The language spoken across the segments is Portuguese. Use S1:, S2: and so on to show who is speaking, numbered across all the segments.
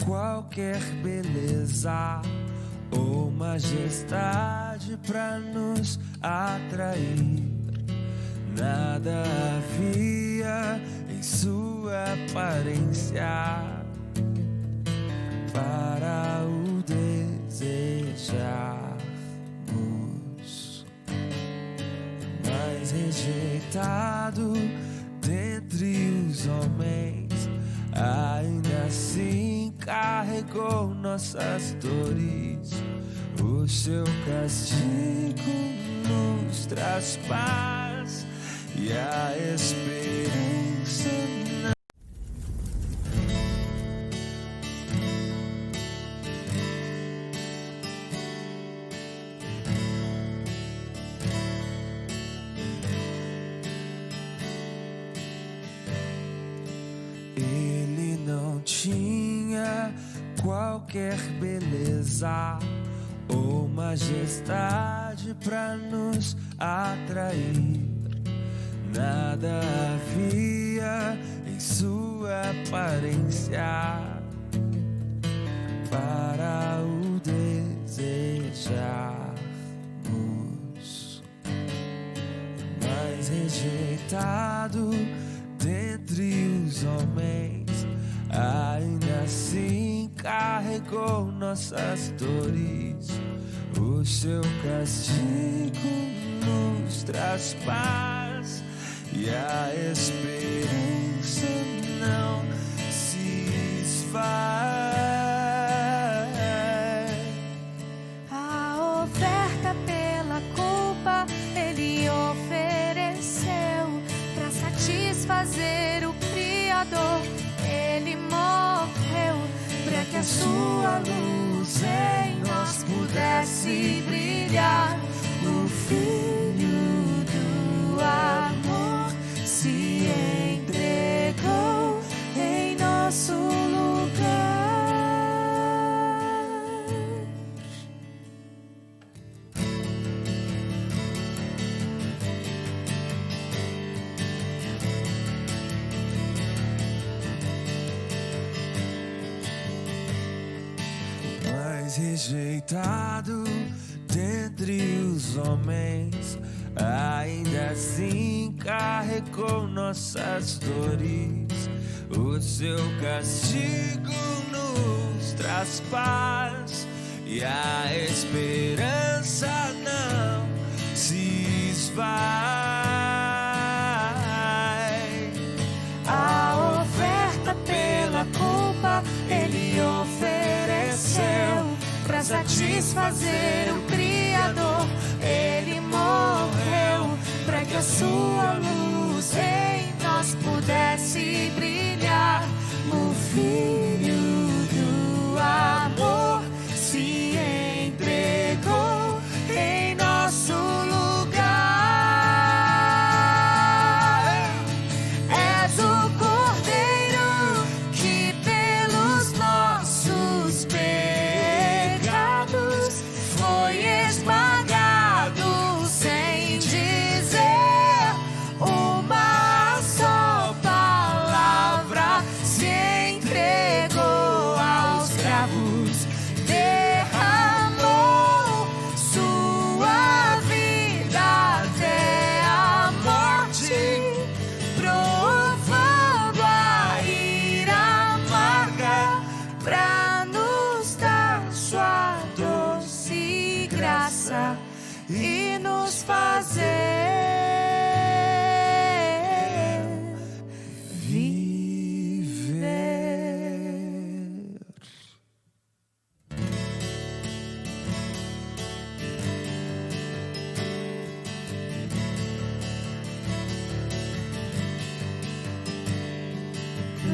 S1: qualquer beleza ou majestade pra nos atrair. Nada havia em sua aparência para o desejarmos, mas rejeitado dentre os homens, ainda assim carregou nossas dores. O seu castigo nos traz paz e a esperança não. Ele não tinha qualquer beleza ou majestade pra nos atrair. Nada havia em sua aparência para o desejarmos, mas rejeitado dentre os homens, ainda assim carregou nossas dores. O seu castigo nos traz paz e a esperança não se esvai.
S2: A oferta pela culpa ele ofereceu para satisfazer o Criador. Ele morreu para que a sua luz em nós pudesse brilhar. O Filho do amor se entregou em nosso lugar.
S1: Mas rejeitado dentre os homens, ainda assim carregou nossas dores. O seu castigo nos traz paz e a esperança não se esvai.
S2: A oferta pela culpa ele ofereceu para satisfazer o Criador. Ele morreu para que a sua luz em nós pudesse brilhar. O Filho do amor se entregou em nosso lugar. És o Cordeiro que pelos nossos pecados foi esmagado sem dizer uma só palavra. Se entregou aos cravos, derramou sua vida até a morte, provando a ira amarga pra nos dar sua doce graça e nos fazer viver.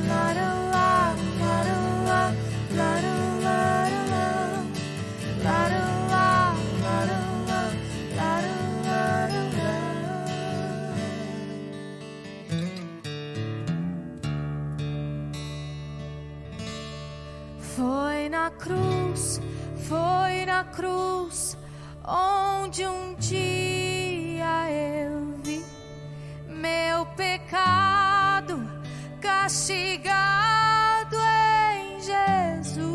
S2: La la la, la la la, la la la la, la la la, la la la, la la la. Foi na cruz onde um dia eu vi meu pecado castigado em Jesus.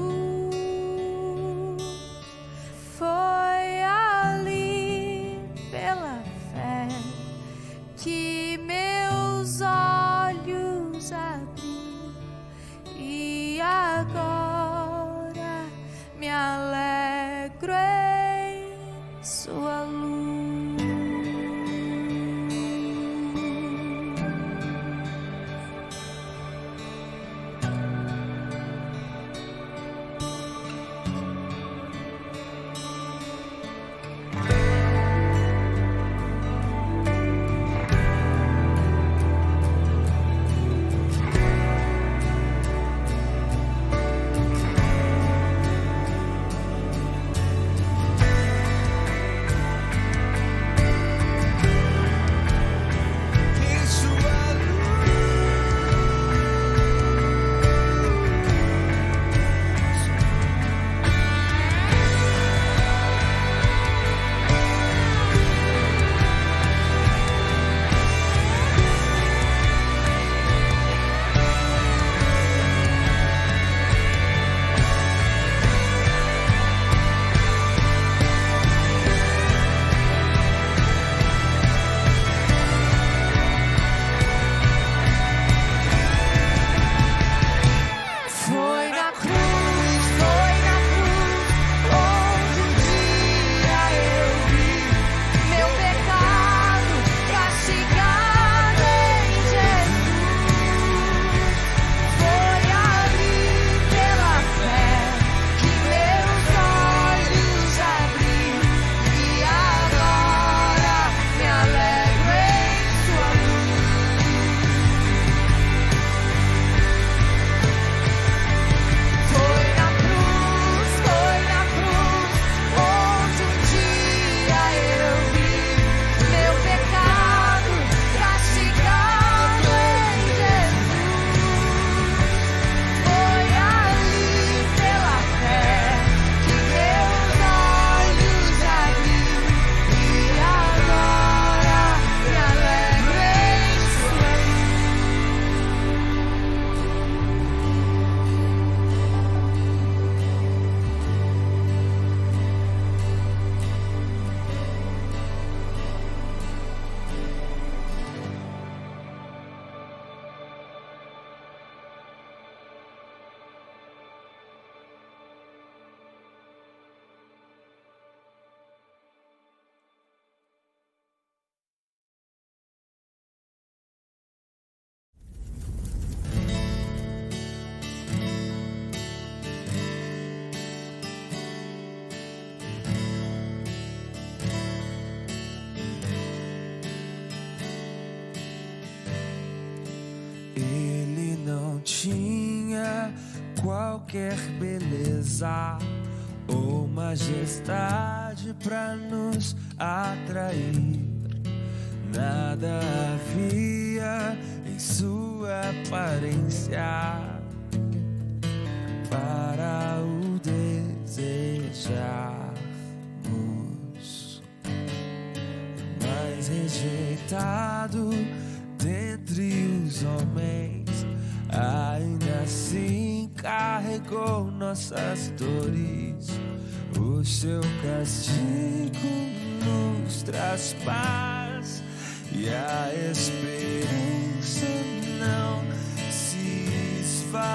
S2: agora me alegro em sua luz.
S1: Tinha qualquer beleza ou majestade pra nos atrair. Nada havia em sua aparência para o desejarmos, mas rejeitado dentre os homens, ainda assim carregou nossas dores. O seu castigo nos traz paz e a esperança não se esvai.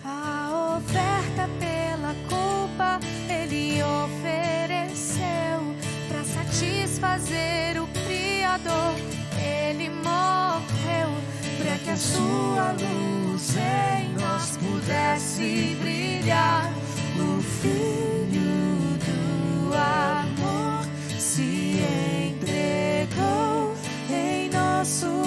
S2: A oferta pela culpa ele ofereceu para satisfazer o Criador. Ele morreu para que a sua luz em nós pudesse brilhar. O Filho do amor se entregou em nosso lugar.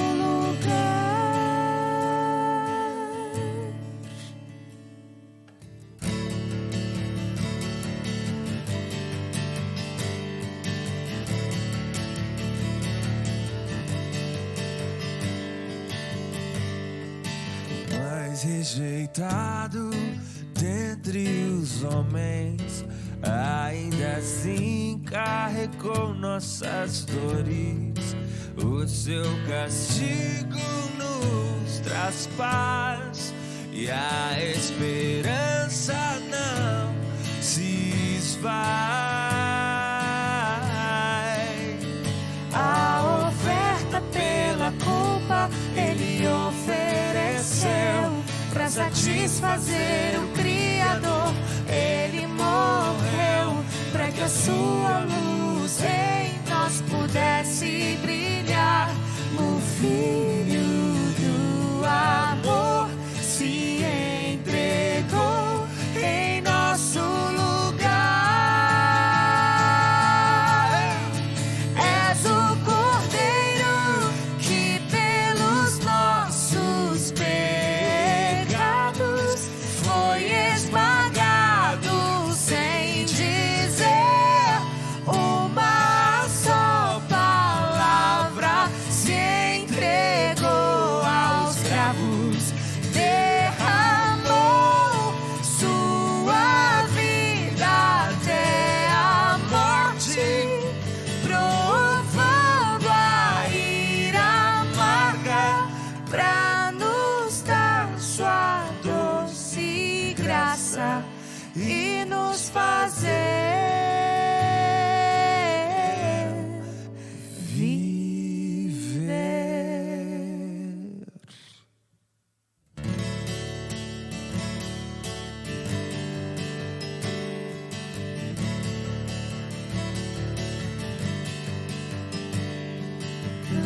S1: Rejeitado dentre os homens, ainda assim carregou nossas dores. O seu castigo nos traz paz e a esperança não se esvai. A oferta pela culpa ele oferece
S2: satisfazer o Criador. Ele morreu para que a sua luz em nós pudesse brilhar. O Filho do amor se entregou em nosso lugar. És o Cordeiro que pelos nossos pecados foi esmagado sem dizer uma só palavra. Se entregou aos cravos, derramou sua vida até a morte, provando a ira amarga pra nos dar sua doce graça e nos fazer viver.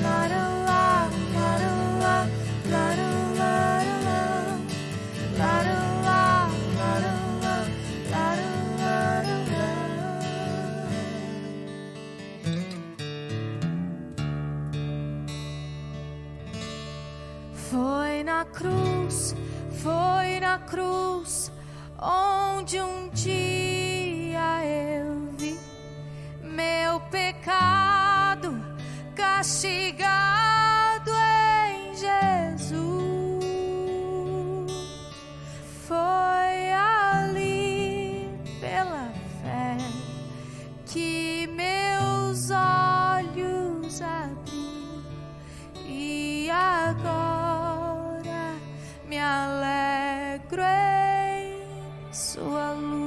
S2: La la la, la la la, la la la la, la la la, la la la, la la la. Foi na cruz onde um dia eu vi meu pecado castigado em Jesus. Foi ali pela fé que meus olhos abri e agora me alegro em sua luz.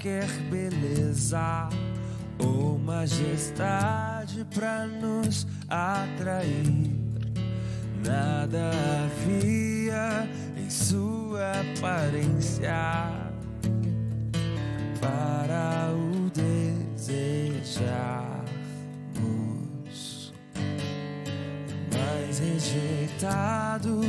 S1: qualquer beleza ou majestade pra nos atrair. Nada havia em sua aparência para o desejarmos, mas rejeitado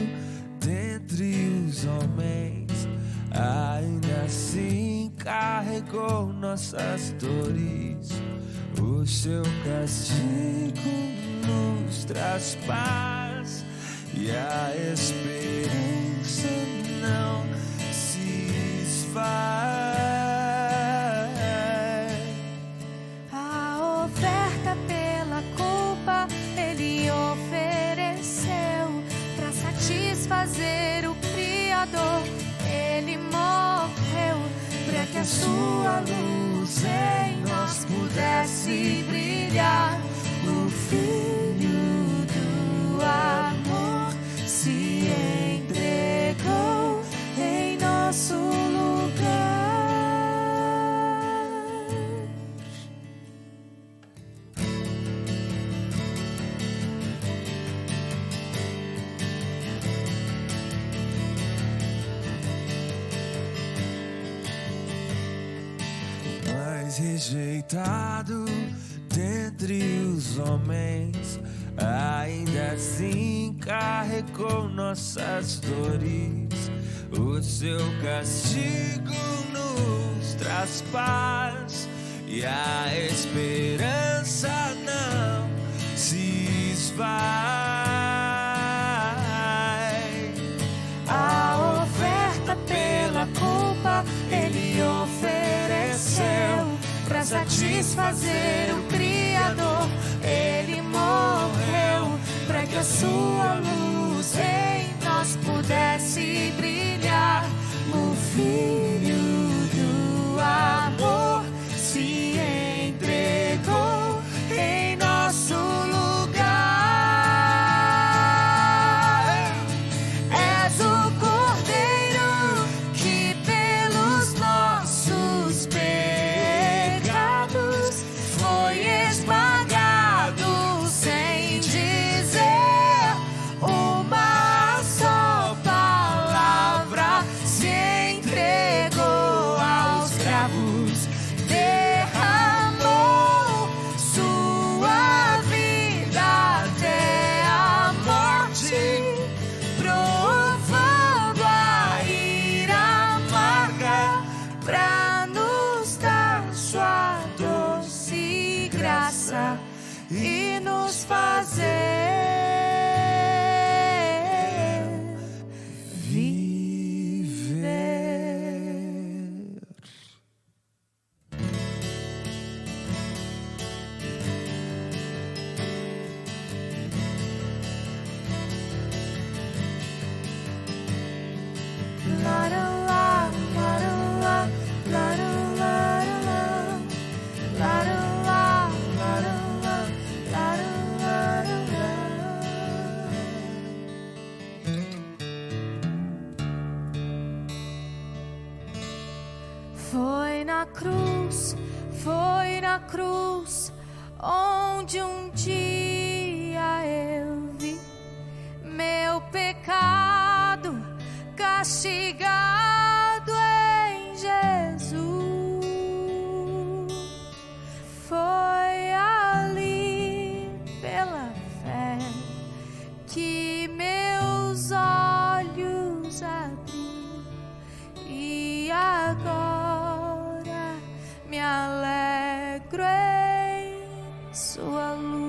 S1: dentre os homens, ainda assim carregou nossas dores. O seu castigo nos traz paz e a esperança não se esvai.
S2: A oferta pela culpa ele ofereceu para satisfazer o Criador. Ele morreu para que a sua luz em nós pudesse brilhar. O Filho do amor se entregou em nosso lugar.
S1: Mas rejeitado dentre os homens, ainda assim carregou nossas dores. O seu castigo nos traz paz e a esperança não se esvai.
S2: A oferta pela culpa ele ofereceu para satisfazer o Criador. Ele morreu para que a sua luz em nós pudesse brilhar. O Filho do amor se entregou em nosso lugar. És o Cordeiro que pelos nossos pecados foi esmagado sem dizer uma só palavra. Se entregou aos cravos, derramou sua vida até a morte, provando a ira amarga pra nos dar sua doce graça e nos fazer viver. La la la, la la la, la la la la, la la la, la la la, la la la. Foi na cruz onde um dia eu vi meu pecado castigado em Jesus. Foi ali pela fé que meus olhos abri e agora me alegro em sua luz.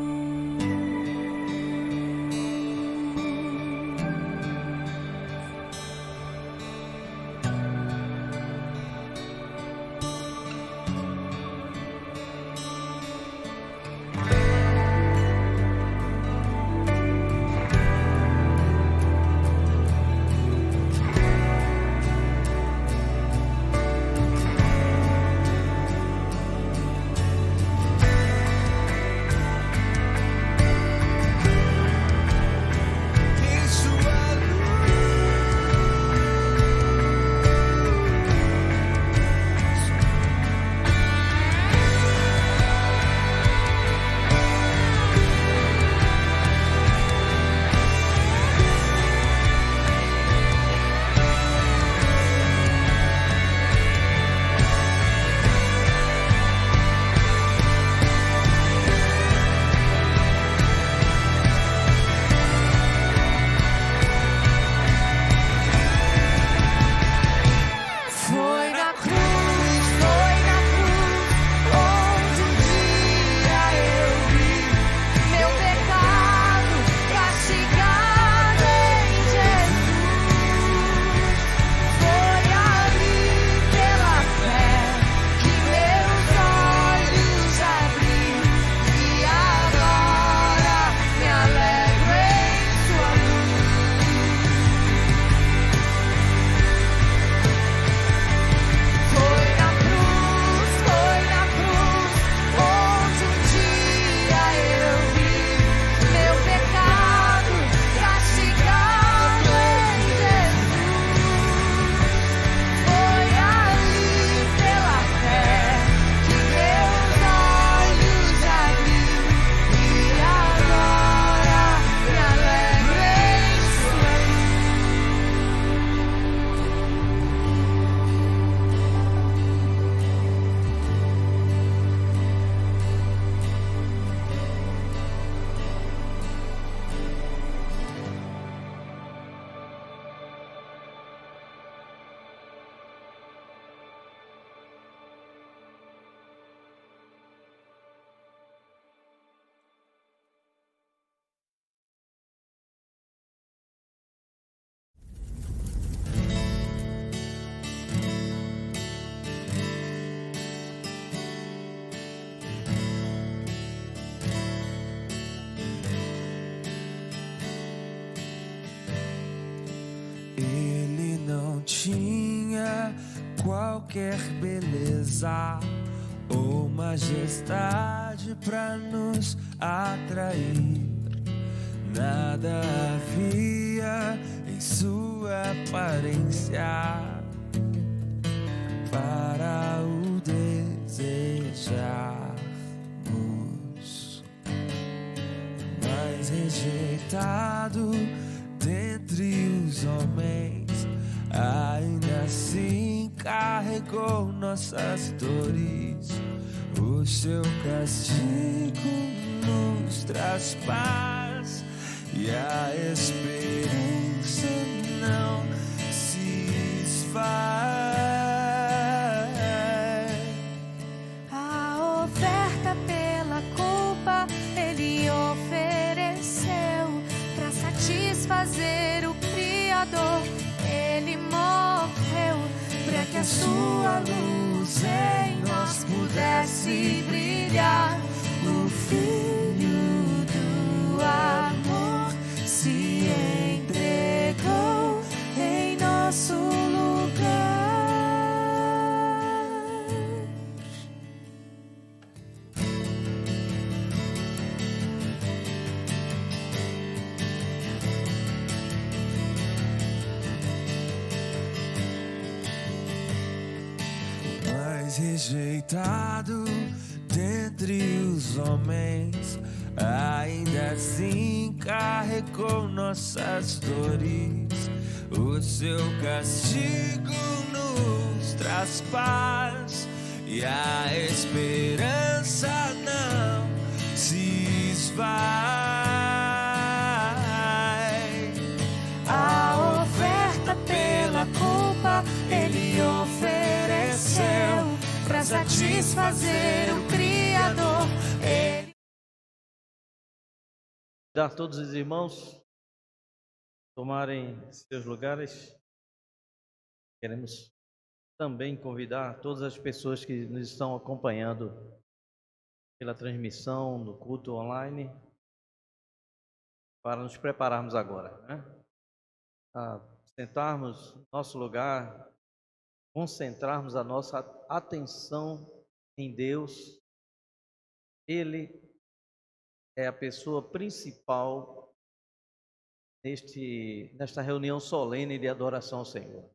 S1: qualquer beleza ou majestade pra nos atrair. Nada havia em sua aparência para o desejarmos, mas rejeitado dentre os homens, ainda assim carregou nossas dores. O seu castigo nos traz paz e a esperança não se esvai.
S2: A oferta pela culpa ele ofereceu para satisfazer o Criador. Ele morreu para que a sua luz em nós pudesse brilhar. O Filho do amor se entregou em nosso lugar.
S1: Mas rejeitado dentre os homens, ainda assim carregou nossas dores. O seu castigo nos traz paz e a esperança não se esvai.
S2: A oferta pela culpa ele ofereceu para satisfazer o Criador. Ele
S3: Dar a todos os irmãos tomarem seus lugares. Queremos também convidar todas as pessoas que nos estão acompanhando pela transmissão do culto online para nos prepararmos agora, né? A sentarmos no nosso lugar, concentrarmos a nossa atenção em Deus. Ele é a pessoa principal nesta reunião solene de adoração ao Senhor.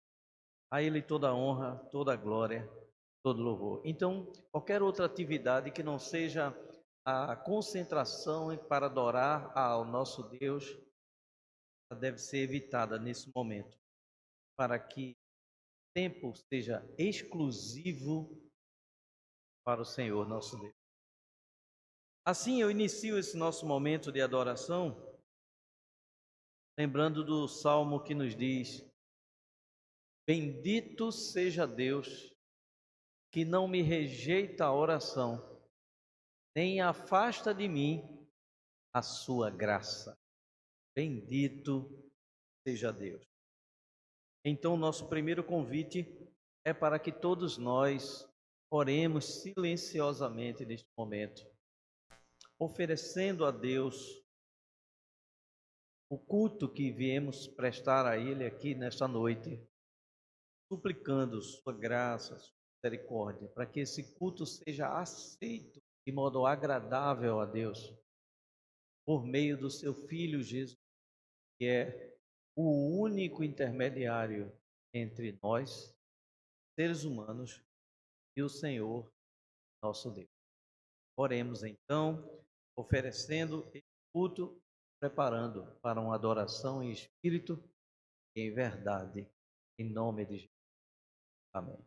S3: A Ele toda a honra, toda a glória, todo louvor. Então, qualquer outra atividade que não seja a concentração para adorar ao nosso Deus deve ser evitada nesse momento, para que o tempo seja exclusivo para o Senhor nosso Deus. Assim, eu inicio esse nosso momento de adoração lembrando do salmo que nos diz: bendito seja Deus que não me rejeita a oração, nem afasta de mim a sua graça. Bendito seja Deus. Então, nosso primeiro convite é para que todos nós oremos silenciosamente neste momento, oferecendo a Deus o culto que viemos prestar a Ele aqui nesta noite, suplicando sua graça, sua misericórdia, para que esse culto seja aceito de modo agradável a Deus, por meio do seu Filho Jesus, que é o único intermediário entre nós, seres humanos, e o Senhor, nosso Deus. Oremos então, oferecendo esse culto, preparando para uma adoração em espírito e em verdade, em nome de Jesus. Amém.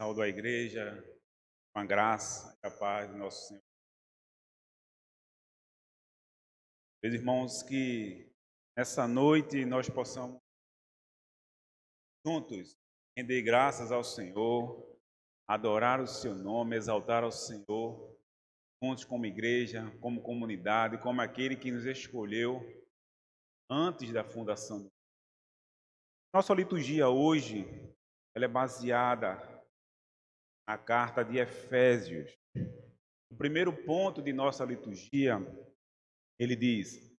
S4: Saúdo a igreja com a graça e a paz do nosso Senhor. Meus irmãos, que nessa noite nós possamos juntos render graças ao Senhor, adorar o seu nome, exaltar ao Senhor, juntos como igreja, como comunidade, como aquele que nos escolheu antes da fundação do mundo. Nossa liturgia hoje, ela é baseada na carta de Efésios. O primeiro ponto de nossa liturgia, ele diz: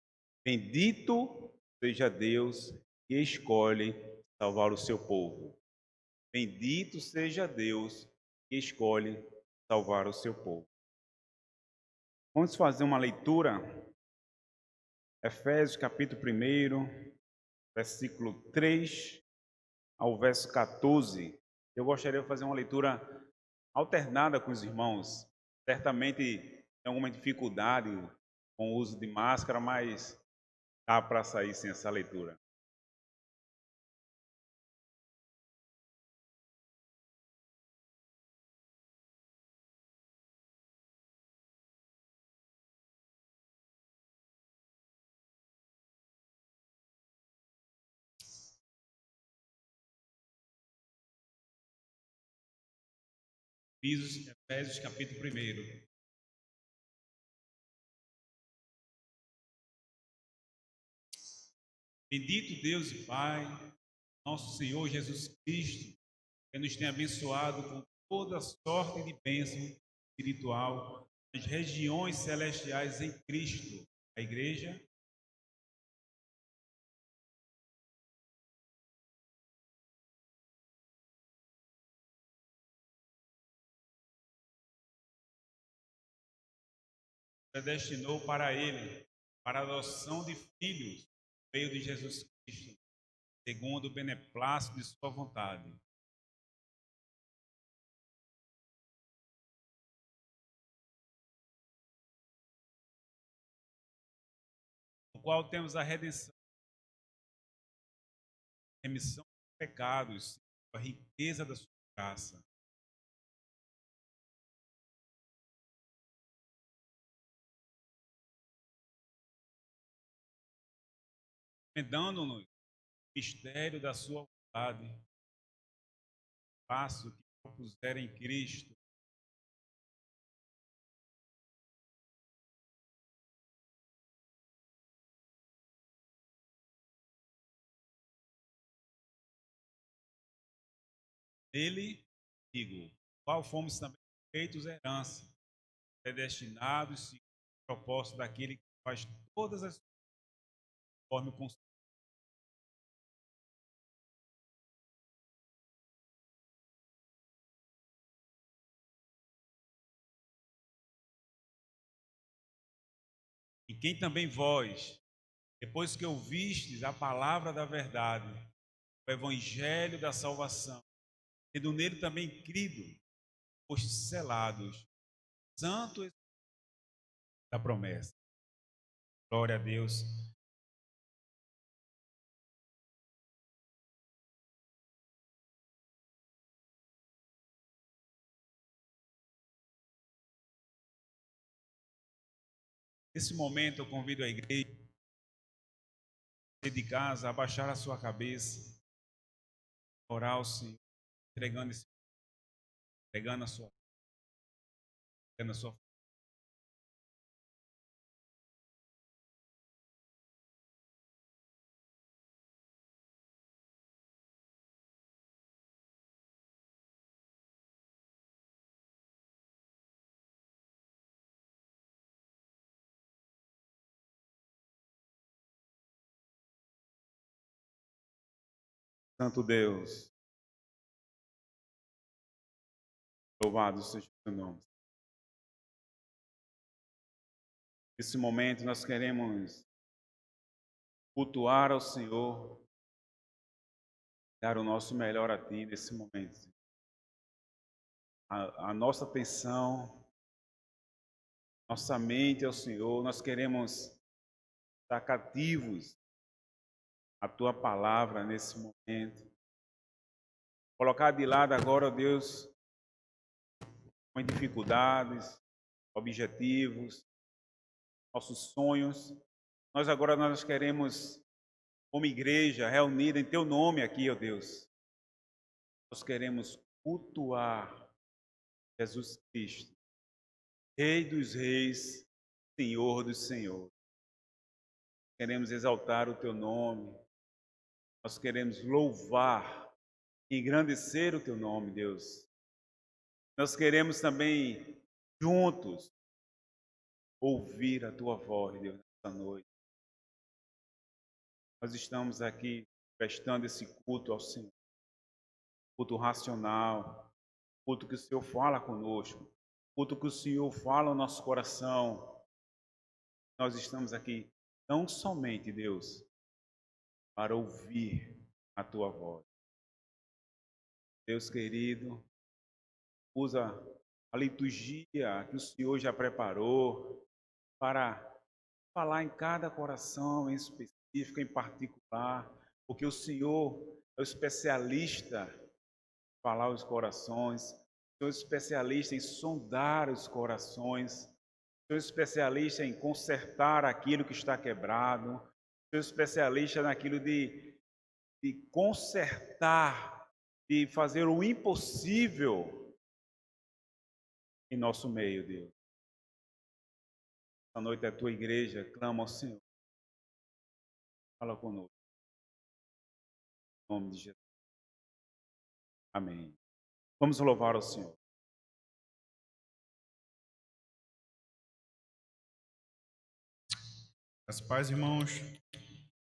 S4: bendito seja Deus que escolhe salvar o seu povo. Bendito seja Deus que escolhe salvar o seu povo. Vamos fazer uma leitura. Efésios capítulo 1, versículo 3 ao verso 14. Eu gostaria de fazer uma leitura alternada com os irmãos. Certamente tem alguma dificuldade com o uso de máscara, mas dá para sair sem essa leitura. Efésios capítulo 1. Bendito Deus e Pai, nosso Senhor Jesus Cristo, que nos tem abençoado com toda sorte de bênção espiritual nas regiões celestiais em Cristo. A igreja predestinou para Ele, para a adoção de filhos, por meio de Jesus Cristo, segundo o beneplácito de sua vontade. No qual temos a redenção, remissão dos pecados, a riqueza da sua graça. Dando-nos o mistério da sua vontade, passo que propuser em Cristo, nele, digo, qual fomos também feitos herança, predestinados segundo o propósito daquele que faz todas as coisas conforme o conselho. E quem também vós, depois que ouvistes a palavra da verdade, o evangelho da salvação, tendo nele também crido, fostes selados, santo da promessa. Glória a Deus. Nesse momento eu convido a igreja, de casa, a baixar a sua cabeça, orar ao Senhor, entregando a sua Santo Deus, louvado seja o teu nome. Nesse momento nós queremos cultuar ao Senhor, dar o nosso melhor a Ti nesse momento. A nossa atenção, nossa mente ao Senhor, nós queremos estar cativos à Tua palavra nesse momento. Colocar de lado agora, ó Deus, com dificuldades, objetivos, nossos sonhos. Nós queremos, como igreja reunida em Teu nome aqui, ó Deus, nós queremos cultuar Jesus Cristo, Rei dos Reis, Senhor dos Senhores. Queremos exaltar o Teu nome, nós queremos louvar, engrandecer o Teu nome, Deus. Nós queremos também, juntos, ouvir a Tua voz, Deus, nessa noite. Nós estamos aqui prestando esse culto ao Senhor, culto racional, culto que o Senhor fala conosco, culto que o Senhor fala no nosso coração. Nós estamos aqui não somente, Deus, para ouvir a Tua voz. Deus querido, usa a liturgia que o Senhor já preparou para falar em cada coração em específico, em particular, porque o Senhor é o especialista em falar os corações, o Senhor é o especialista em sondar os corações, o Senhor é o especialista em consertar aquilo que está quebrado, o Senhor é o especialista naquilo de consertar, de fazer o impossível em nosso meio, Deus. Essa noite a Tua igreja clama ao Senhor. Fala conosco. Em nome de Jesus. Amém. Vamos louvar ao Senhor.
S5: As paz, irmãos.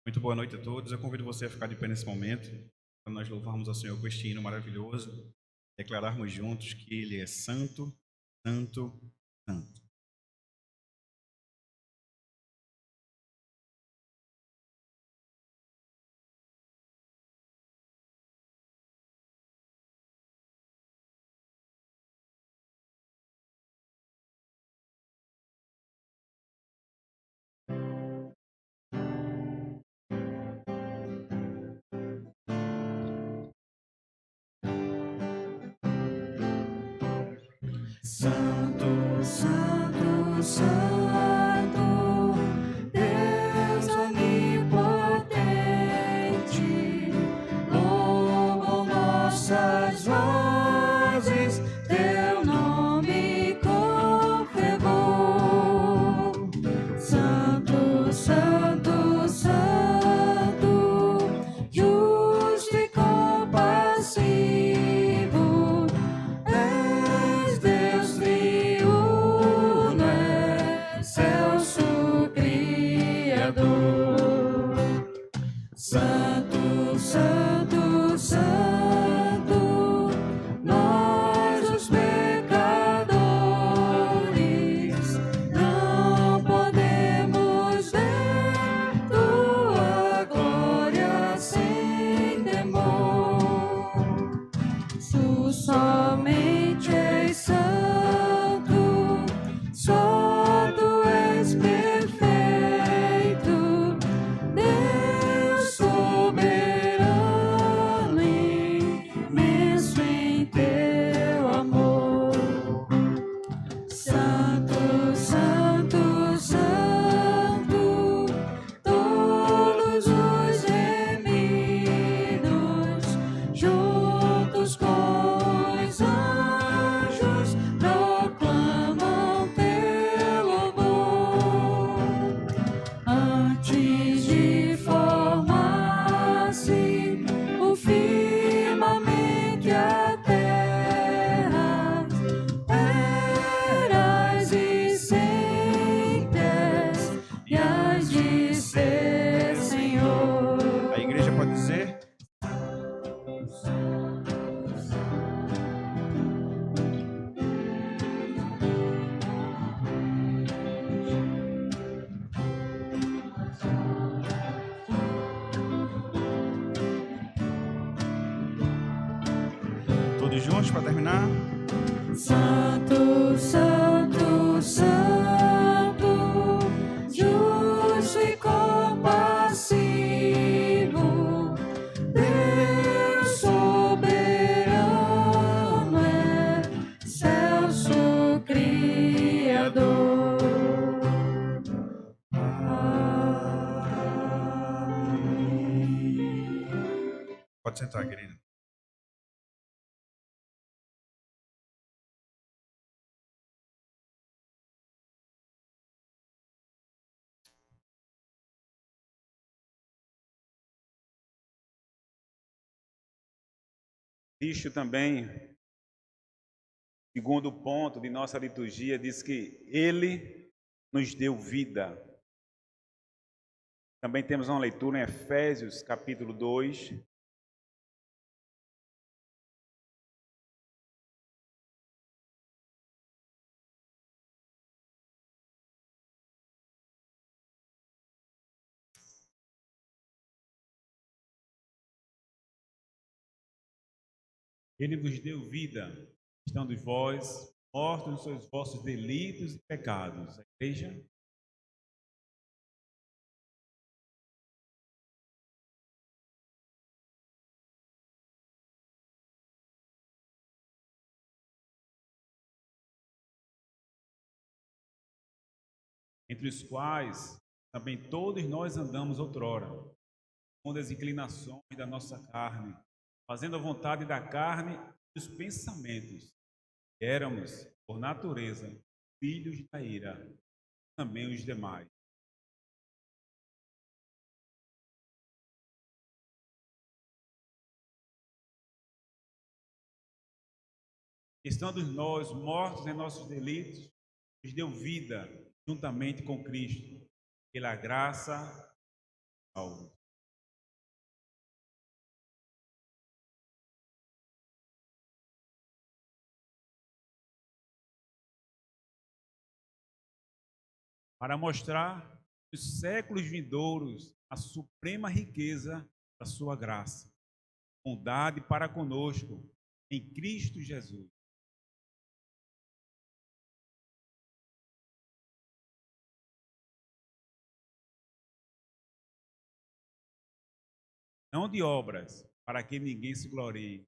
S5: Muito boa noite a todos. Eu convido você a ficar de pé nesse momento, para nós louvarmos ao Senhor com este hino maravilhoso, declararmos juntos que Ele é santo, santo, santo.
S2: Santo, santo, santo, Deus onipotente, louvam nossas vozes, teu nome com fervor. Santo, santo, santo, justo e compassivo, és Deus triuno, excelso Criador. Santo, santo, santo, nós os pecadores não podemos ver tua glória sem temor. Tu somente és santo, só tu és perfeito, Deus soberano, imenso em teu amor. Santo, santo, santo, todos os remidos, juntos com os anjos, proclamam teu louvor. Antes de formar-se o firmamento e a terra, eras e sempre és, e hás de ser, Senhor.
S5: A igreja pode dizer? Todos juntos para terminar?
S2: Santo, santo, santo, justo e compassivo, Deus soberano, excelso
S5: Pode sentar, querido.
S4: Cristo também, segundo ponto de nossa liturgia, diz que Ele nos deu vida. Também temos uma leitura em Efésios, capítulo 2. Ele vos deu vida, estando vós mortos nos seus vossos delitos e pecados. A igreja, entre os quais também todos nós andamos outrora, segundo as inclinações da nossa carne, fazendo a vontade da carne e dos pensamentos. Éramos, por natureza, filhos da ira, também os demais. Estando nós mortos em nossos delitos, nos deu vida juntamente com Cristo, pela graça e salvo. Para mostrar nos séculos vindouros a suprema riqueza da sua graça, bondade para conosco em Cristo Jesus. Não de obras, para que ninguém se glorie.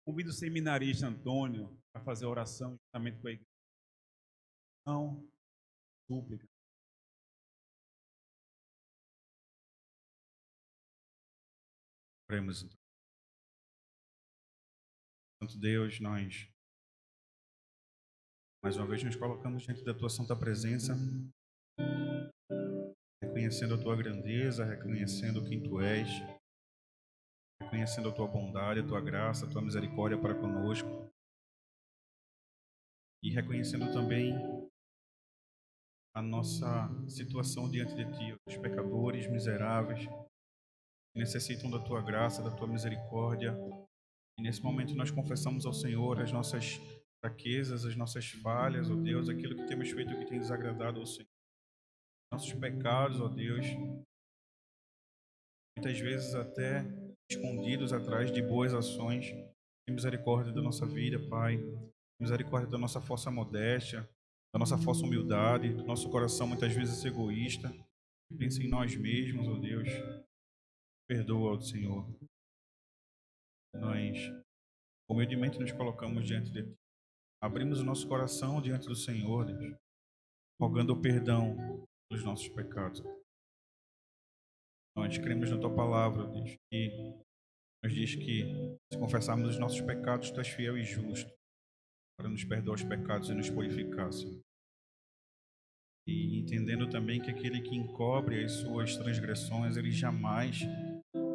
S4: Convido o seminarista Antônio a fazer oração juntamente com a igreja. Não, súplica.
S5: Oremos então. Santo Deus, nós mais uma vez nos colocamos diante da tua santa presença, reconhecendo a tua grandeza, reconhecendo quem tu és, reconhecendo a tua bondade, a tua graça, a tua misericórdia para conosco e reconhecendo também a nossa situação diante de ti, os pecadores miseráveis que necessitam da tua graça, da tua misericórdia. E nesse momento nós confessamos ao Senhor as nossas fraquezas, as nossas falhas, ó Deus, aquilo que temos feito que tem desagradado ao Senhor. Nossos pecados, ó Deus, muitas vezes até escondidos atrás de boas ações. Tem misericórdia da nossa vida, Pai. Misericórdia da nossa falsa modéstia, da nossa falsa humildade, do nosso coração muitas vezes egoísta. Pensa em nós mesmos, ó Deus. Perdoa, ó Senhor. Nós humildemente nos colocamos diante de Ti. Abrimos o nosso coração diante do Senhor, Deus, rogando o perdão dos nossos pecados. Nós cremos na Tua palavra, Deus, que nos diz que se confessarmos os nossos pecados, Tu és fiel e justo para nos perdoar os pecados e nos purificar, Senhor. E entendendo também que aquele que encobre as suas transgressões, ele jamais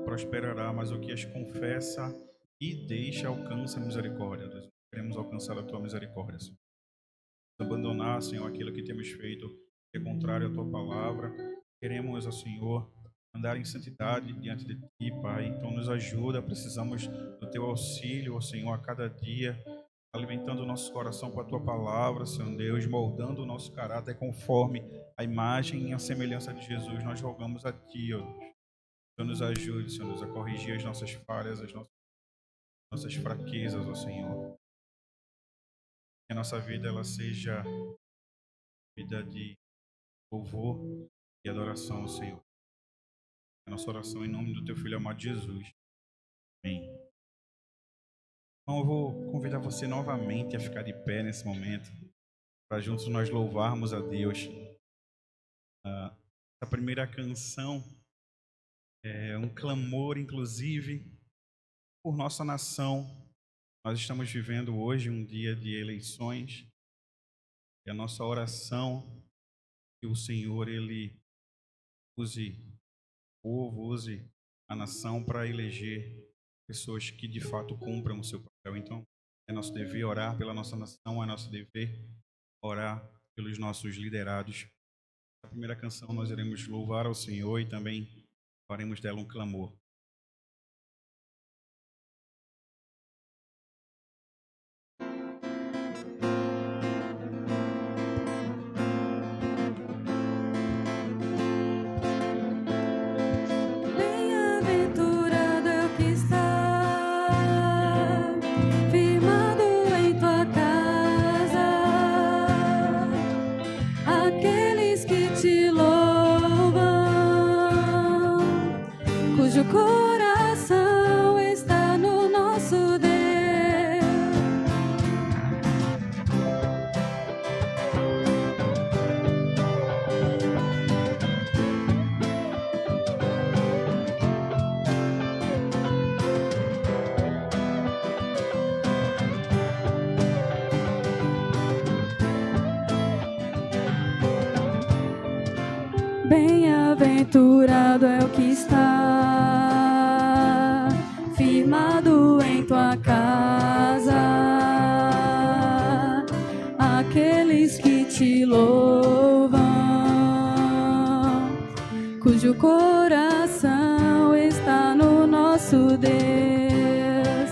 S5: prosperará, mas o que as confessa e deixa alcança a misericórdia, Deus. Queremos alcançar a Tua misericórdia, Senhor. Abandonar, Senhor, aquilo que temos feito que é contrário à Tua palavra. Queremos, ó Senhor, andar em santidade diante de Ti, Pai. Então nos ajuda, precisamos do Teu auxílio, ó Senhor, a cada dia, alimentando o nosso coração com a Tua palavra, Senhor Deus, moldando o nosso caráter conforme a imagem e a semelhança de Jesus. Nós rogamos a Ti, ó Deus. Senhor, nos ajude, Senhor, nos a corrigir as nossas falhas, as nossas fraquezas, ó Senhor. Que a nossa vida ela seja vida de louvor e adoração ao Senhor. A nossa oração em nome do Teu Filho amado Jesus. Amém. Então eu vou convidar você novamente a ficar de pé nesse momento, para juntos nós louvarmos a Deus. A primeira canção é um clamor, inclusive, por nossa nação. Nós estamos vivendo hoje um dia de eleições, e a nossa oração que o Senhor, Ele use o povo, use a nação para eleger pessoas que de fato cumpram o seu papel. Então, é nosso dever orar pela nossa nação, é nosso dever orar pelos nossos liderados. Na primeira canção nós iremos louvar ao Senhor e também faremos dela um clamor.
S2: Bem-aventurado é o que está firmado em tua casa, aqueles que te louvam, cujo coração está no nosso Deus. Bem-aventurado é o que está firmado em tua casa, aqueles que te louvam, cujo coração está no nosso Deus.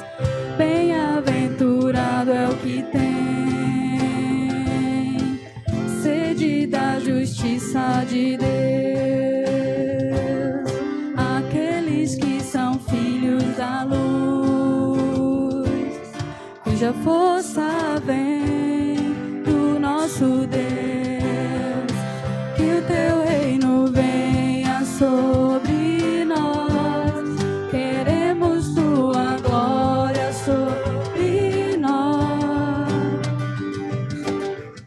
S2: Bem-aventurado é o que tem sede da justiça de Deus, aqueles que são filhos da luz, cuja força vem do nosso Deus. Que o teu reino venha sobre nós, queremos tua glória sobre nós.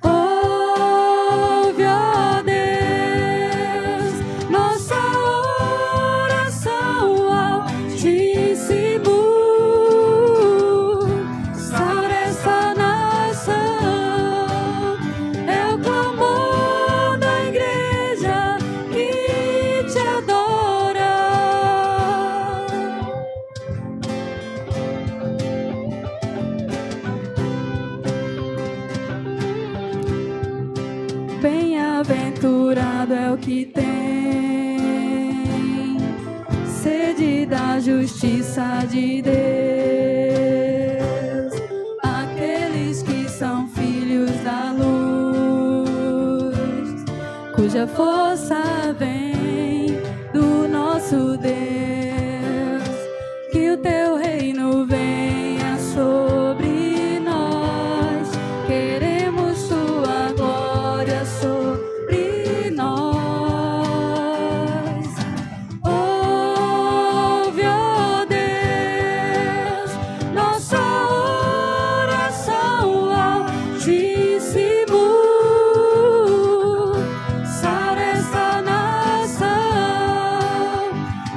S2: Ouve, ó Deus, nossa oração altíssimo. Sara essa nação, é o clamor da igreja que te adora. Bem-aventurado é o que tem sede da justiça de Deus, aqueles que são filhos da luz, cuja força vem do nosso Deus. Que o teu reino venha sobre nós, queremos tua glória sobre nós. Ouve, ó Deus, nossa oração altíssimo. Sara essa nação,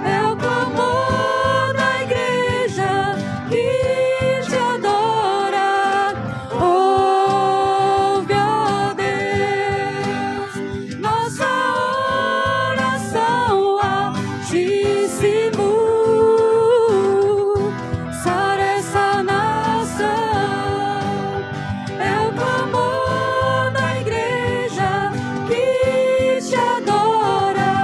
S2: é o clamor da igreja que te adora. Ouve, ó Deus, nossa oração altíssimo. Sara essa nação, é o clamor da igreja que te adora.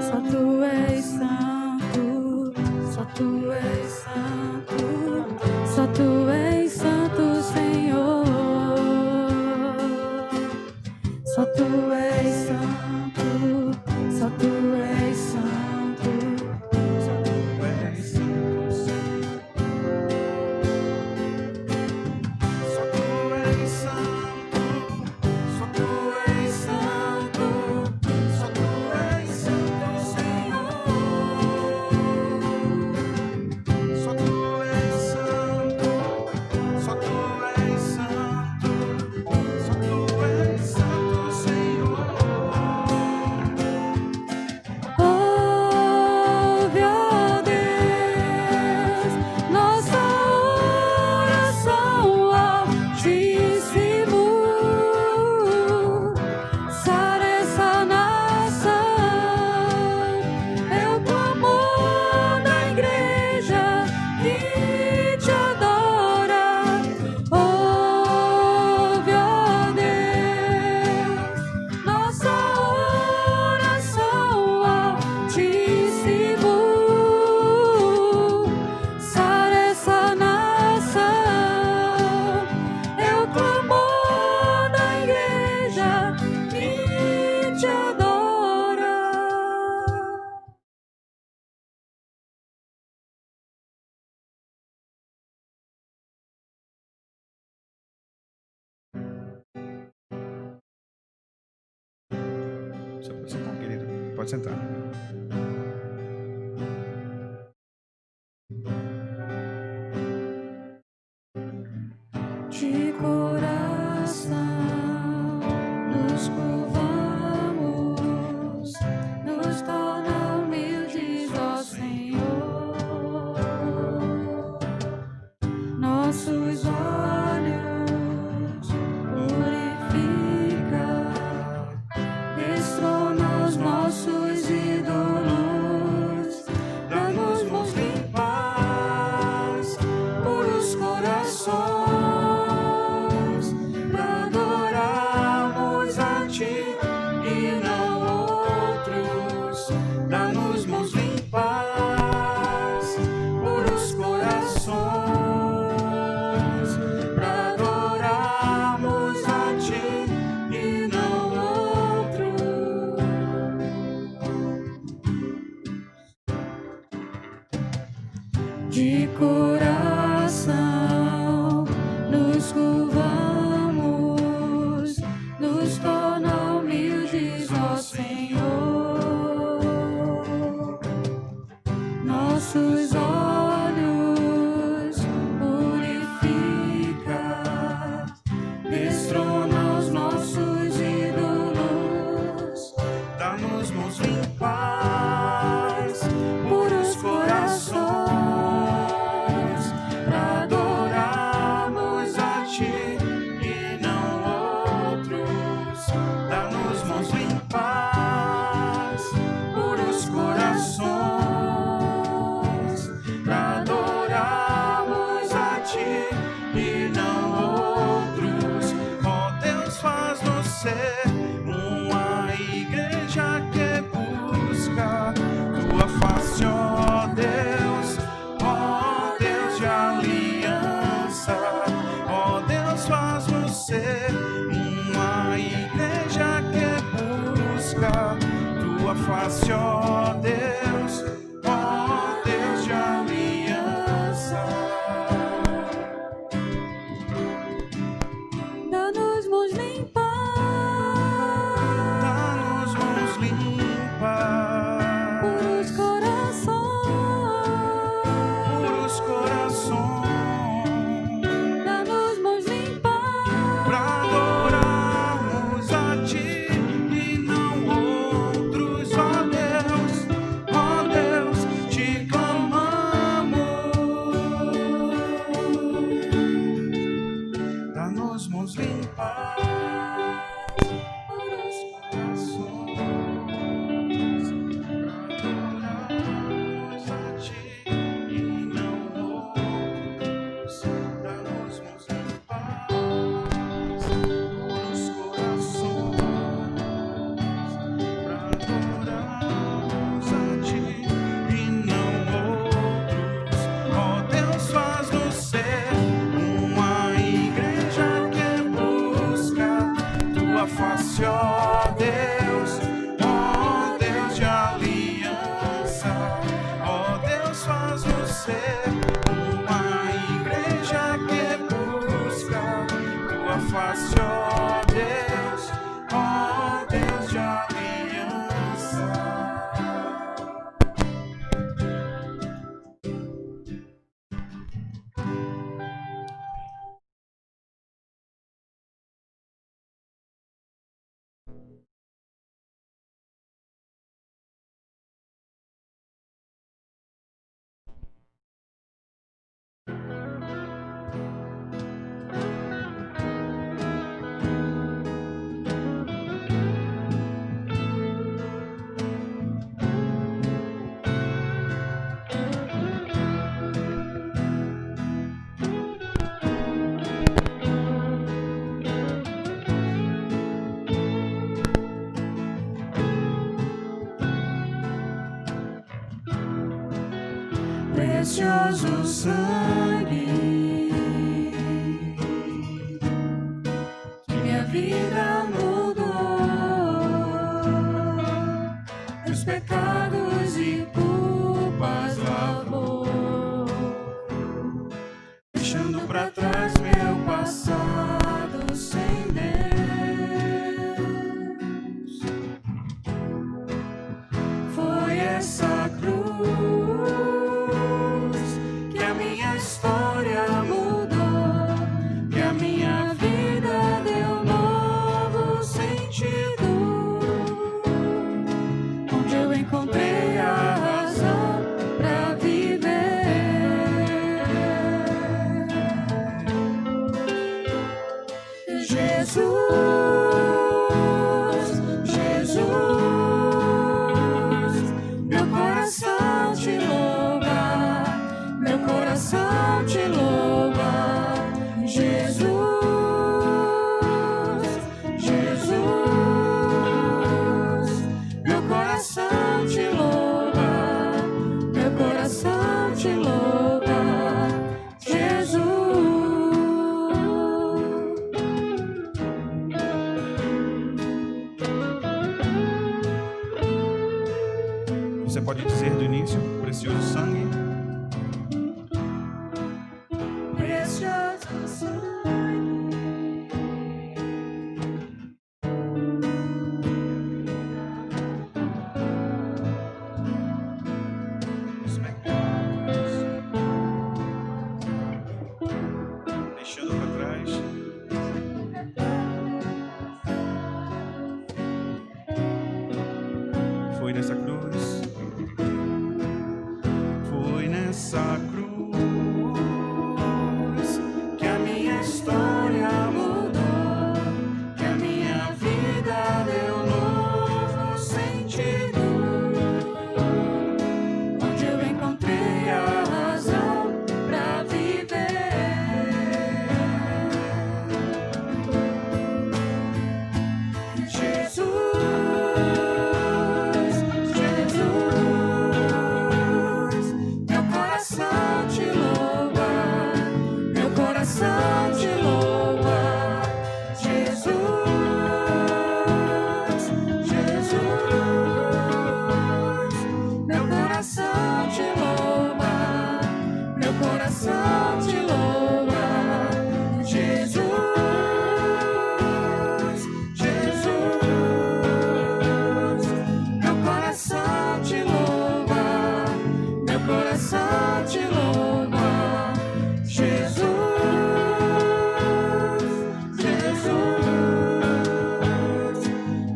S5: Só tu és santo.
S2: Só tu és santo, só tu és santo, Senhor. Só tu és santo, só
S5: Você pode sentar, querido. Pode sentar.
S2: De coração nos curvamos, nos torna humildes, ó Senhor. Nossos olhos purifica, destrona os nossos ídolos, dá-nos mãos limpas, puros corações. De coração nos curvamos, nos torna humildes, ó Senhor. Nossos olhos purifica, destrona os nossos ídolos, dá-nos mãos limpas, puros corações. Uma igreja que busca tua face, ó Deus de aliança. Ó Deus, faz você uma igreja que busca tua face, ó Deus de aliança. Dá-nos mãos limpas, puros corações, dá-nos mãos limpas, pra adorarmos a Ti e não outros, ó Deus, te clamamos. Dá-nos mãos limpas, puros corações. Face, ó Deus de aliança. Ó Deus, faz você uma igreja que busca tua face, ó Deus de aliança. Precioso sangue que minha vida mudou, os pecados e culpas lavou, deixando pra trás meu passado sem Deus.
S5: Você pode dizer do início, precioso sangue.
S2: Precioso sangue.
S5: Os pecados, deixando para trás. Foi nessa cruz. Foi nessa cruz que a minha história mudou, que a minha vida deu novo sentido, onde eu encontrei a razão pra viver. Jesus, meu coração te louva, meu coração te louva. Jesus, meu coração te louva, meu coração te louva. Jesus, meu coração te louva, meu coração te louva.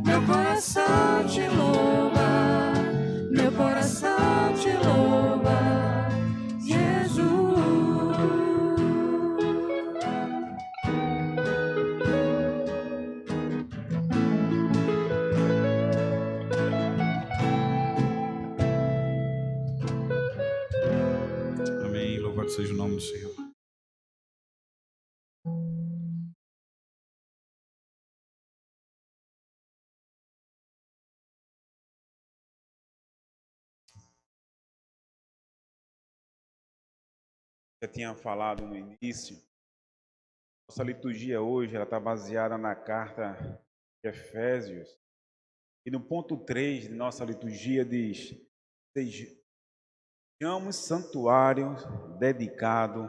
S5: Meu coração te louva, meu coração te louva. Amém. Louvado seja o nome do Senhor.
S4: Já tinha falado no início, nossa liturgia hoje ela está baseada na carta de Efésios. E no ponto 3 de nossa liturgia diz: sejamos santuário dedicado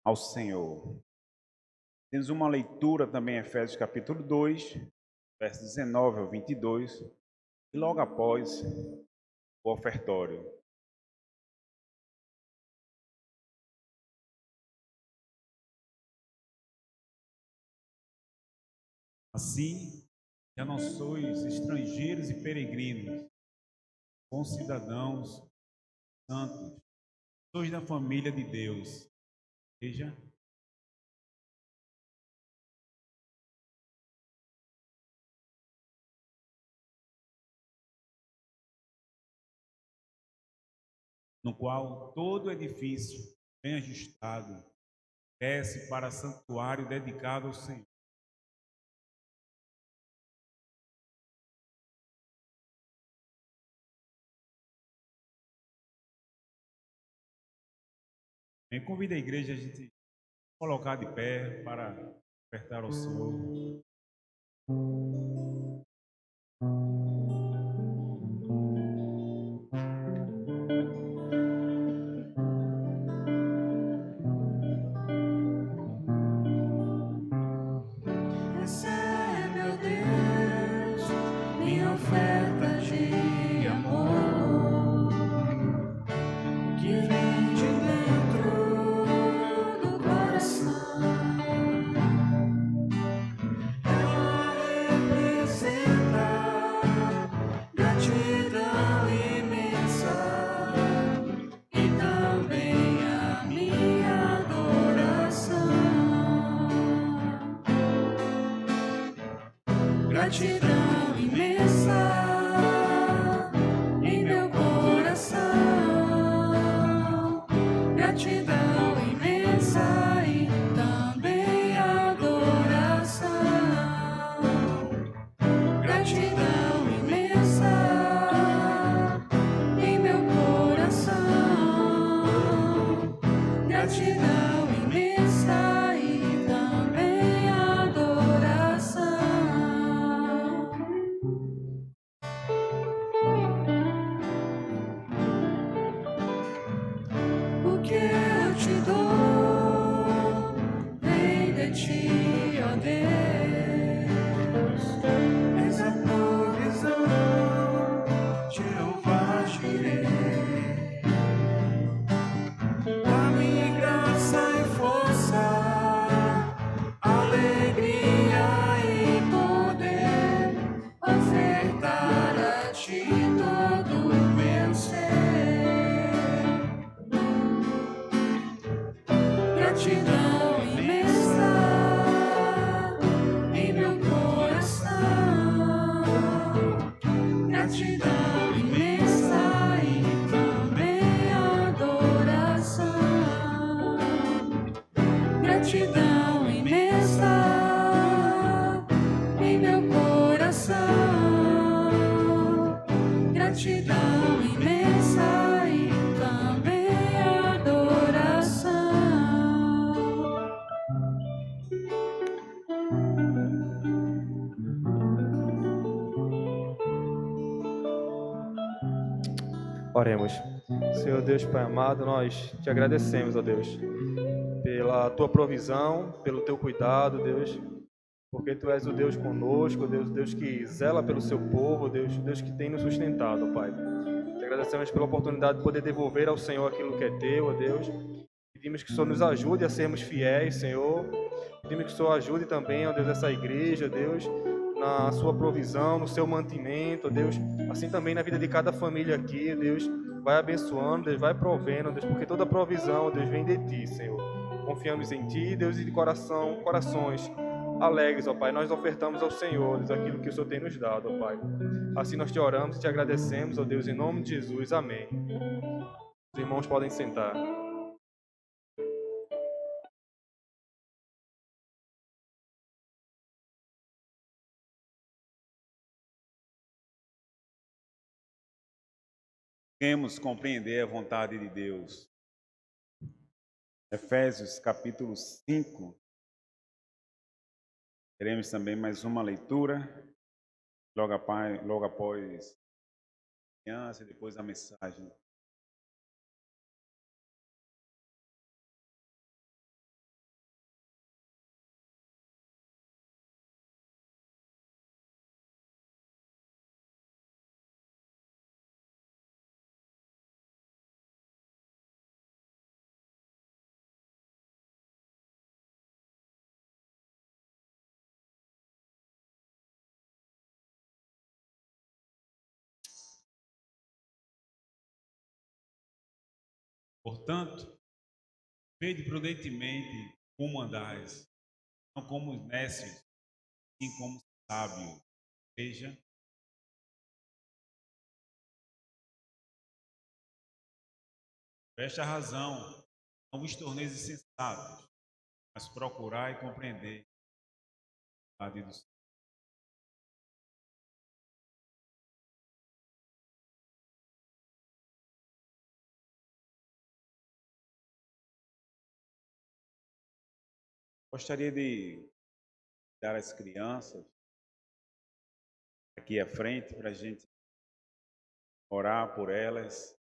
S4: ao Senhor. Temos uma leitura também em Efésios capítulo 2, versos 19 ao 22, e logo após o ofertório. Assim, já não sois estrangeiros e peregrinos, concidadãos santos, sois da família de Deus. Veja, no qual todo edifício bem ajustado cresce para santuário dedicado ao Senhor. Eu convido a igreja a gente colocar de pé para ofertar ao Senhor.
S2: Recebe, ó Deus, minha oferta de amor, que vem de dentro do coração. Ela representa gratidão imensa e também a minha adoração. Gratidão imensa em meu coração, gratidão imensa e também adoração, gratidão imensa em meu coração, gratidão imensa e também adoração. gratidão imensa e também adoração.
S6: Oremos. Senhor Deus Pai amado, nós te agradecemos, ó Deus, pela tua provisão, pelo teu cuidado, Deus, porque tu és o Deus conosco, Deus, o Deus que zela pelo seu povo, Deus, o Deus que tem nos sustentado, ó Pai. Te agradecemos pela oportunidade de poder devolver ao Senhor aquilo que é teu, ó Deus. Pedimos que o Senhor nos ajude a sermos fiéis, Senhor. Pedimos que o Senhor ajude também, ó Deus, essa igreja, Deus, na sua provisão, no seu mantimento, Deus, assim também na vida de cada família aqui, Deus, vai abençoando, Deus, vai provendo, Deus, porque toda provisão, Deus, vem de Ti, Senhor. Confiamos em Ti, Deus, e de corações alegres, ó Pai, nós ofertamos ao Senhor, Deus, aquilo que o Senhor tem nos dado, ó Pai. Assim nós te oramos e te agradecemos, ó Deus, em nome de Jesus, amém. Os irmãos podem sentar.
S4: Queremos compreender a vontade de Deus. Efésios capítulo 5. Teremos também mais uma leitura, logo após a criança e depois a mensagem. Portanto, vede prudentemente como andais, não como os necios, sim como sábios. Veja, por esta razão, não vos torneis insensatos, mas procurai compreender a vontade do Senhor. Gostaria de dar às crianças aqui à frente para a gente orar por elas.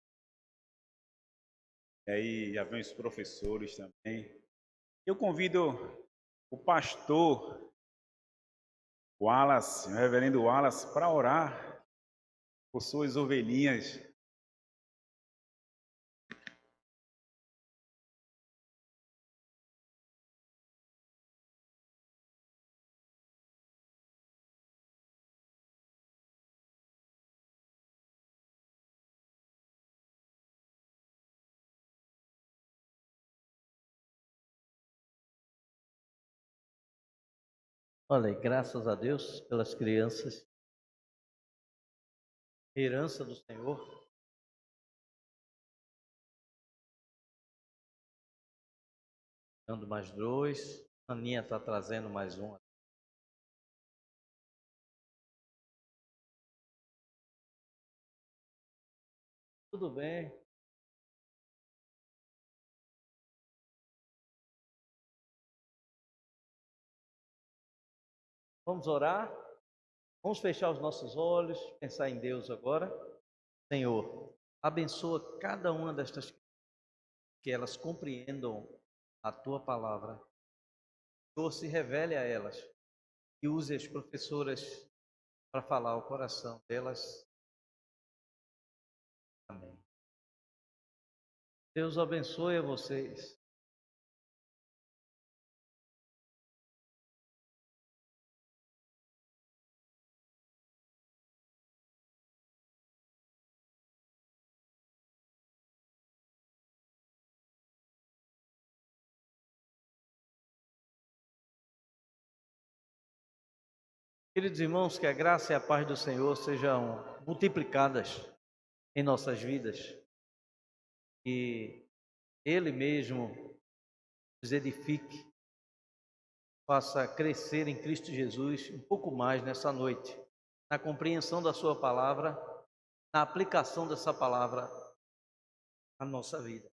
S4: E aí já vem os professores também. Eu convido o pastor Wallace, o reverendo Wallace, para orar por suas ovelhinhas.
S3: Olha, graças a Deus pelas crianças, herança do Senhor. Dando mais dois, a Aninha está trazendo mais um. Tudo bem. Vamos orar? Vamos fechar os nossos olhos, pensar em Deus agora. Senhor, abençoa cada uma destas crianças, que elas compreendam a Tua palavra. Senhor, se revele a elas e use as professoras para falar ao coração delas. Amém. Deus abençoe a vocês. Queridos irmãos, que a graça e a paz do Senhor sejam multiplicadas em nossas vidas. E Ele mesmo nos edifique, faça crescer em Cristo Jesus um pouco mais nessa noite, na compreensão da Sua palavra na aplicação dessa palavra à nossa vida.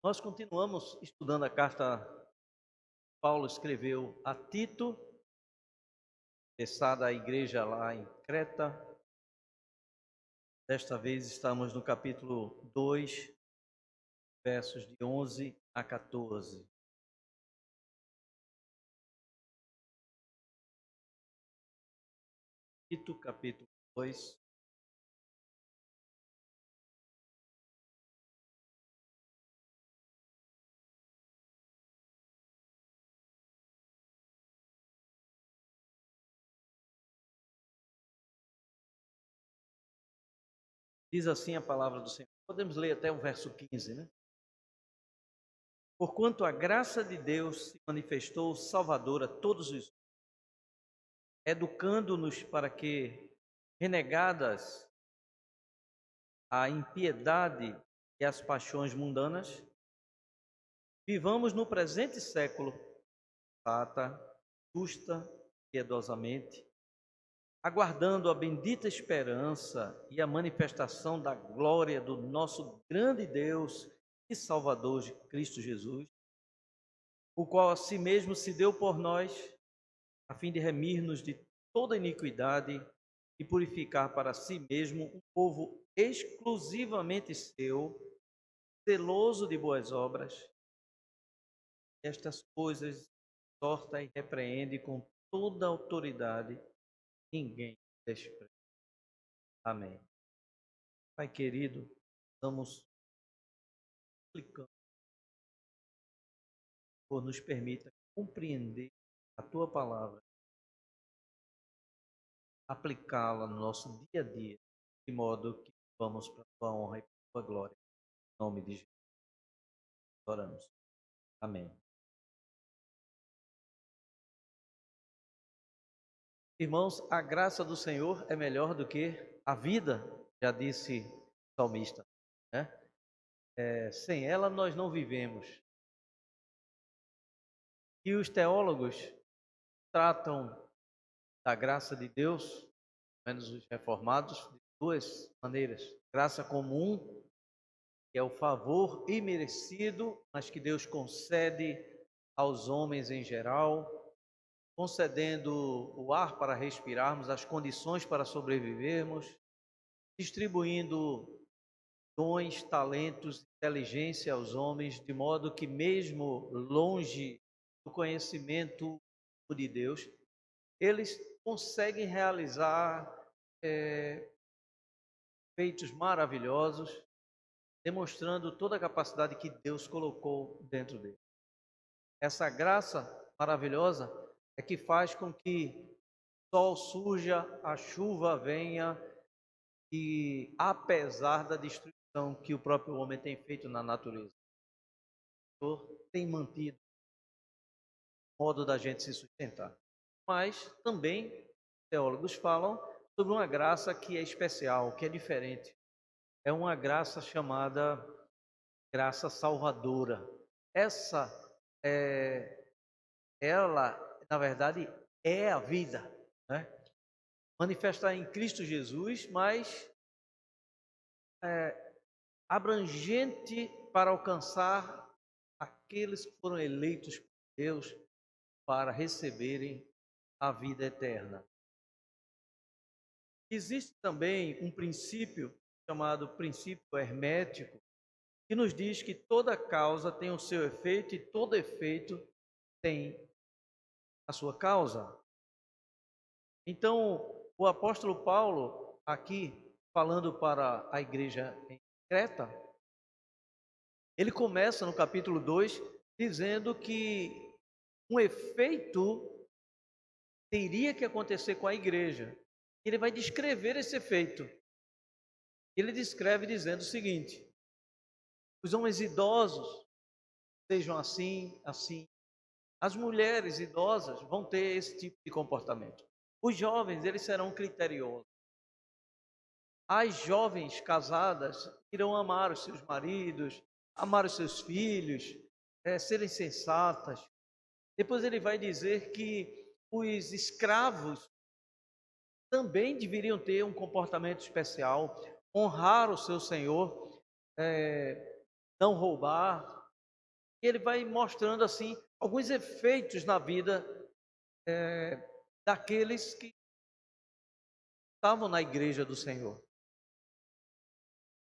S3: Nós continuamos estudando a carta que Paulo escreveu a Tito, começada a igreja lá em Creta. Desta vez estamos no capítulo 2, versos de 11 a 14. Tito, capítulo 2. Diz assim a palavra do Senhor. Podemos ler até o verso 15, né? Porquanto a graça de Deus se manifestou salvadora a todos os, educando-nos para que, renegadas a impiedade e as paixões mundanas, vivamos no presente século, santa, justa, piedosamente, aguardando a bendita esperança e a manifestação da glória do nosso grande Deus e Salvador Cristo Jesus, o qual a si mesmo se deu por nós, a fim de remir-nos de toda iniquidade e purificar para si mesmo um povo exclusivamente seu, zeloso de boas obras. Estas coisas exorta e repreende com toda a autoridade, ninguém despreza. Amém. Pai querido, estamos explicando, por nos permita compreender a Tua palavra, aplicá-la no nosso dia a dia, de modo que vamos para a Tua honra e para a Tua glória. Em nome de Jesus. Oramos. Amém. Irmãos, a graça do Senhor é melhor do que a vida, já disse o salmista, né? Sem ela nós não vivemos. E os teólogos tratam da graça de Deus, pelo menos os reformados, de duas maneiras. Graça comum, que é o favor imerecido, mas que Deus concede aos homens em geral, concedendo o ar para respirarmos, as condições para sobrevivermos, distribuindo dons, talentos, inteligência aos homens, de modo que mesmo longe do conhecimento de Deus, eles conseguem realizar feitos maravilhosos, demonstrando toda a capacidade que Deus colocou dentro deles. Essa graça maravilhosa é que faz com que o sol surja, a chuva venha, e apesar da destruição que o próprio homem tem feito na natureza, o Senhor tem mantido o modo da gente se sustentar. Mas também teólogos falam sobre uma graça que é especial, que é diferente. É uma graça chamada graça salvadora. Essa ela, na verdade, é a vida, né? Manifesta em Cristo Jesus, mas abrangente para alcançar aqueles que foram eleitos por Deus para receberem a vida eterna. Existe também um princípio chamado princípio hermético, que nos diz que toda causa tem o seu efeito e todo efeito tem a sua causa. Então, o apóstolo Paulo, aqui falando para a igreja em Creta, ele começa no capítulo 2 dizendo que um efeito teria que acontecer com a igreja. Ele vai descrever esse efeito. Ele descreve dizendo o seguinte: os homens idosos sejam assim, assim. As mulheres idosas vão ter esse tipo de comportamento. Os jovens, eles serão criteriosos. As jovens casadas irão amar os seus maridos, amar os seus filhos, serem sensatas. Depois ele vai dizer que os escravos também deveriam ter um comportamento especial, honrar o seu senhor, não roubar. E ele vai mostrando assim alguns efeitos na vida daqueles que estavam na igreja do Senhor.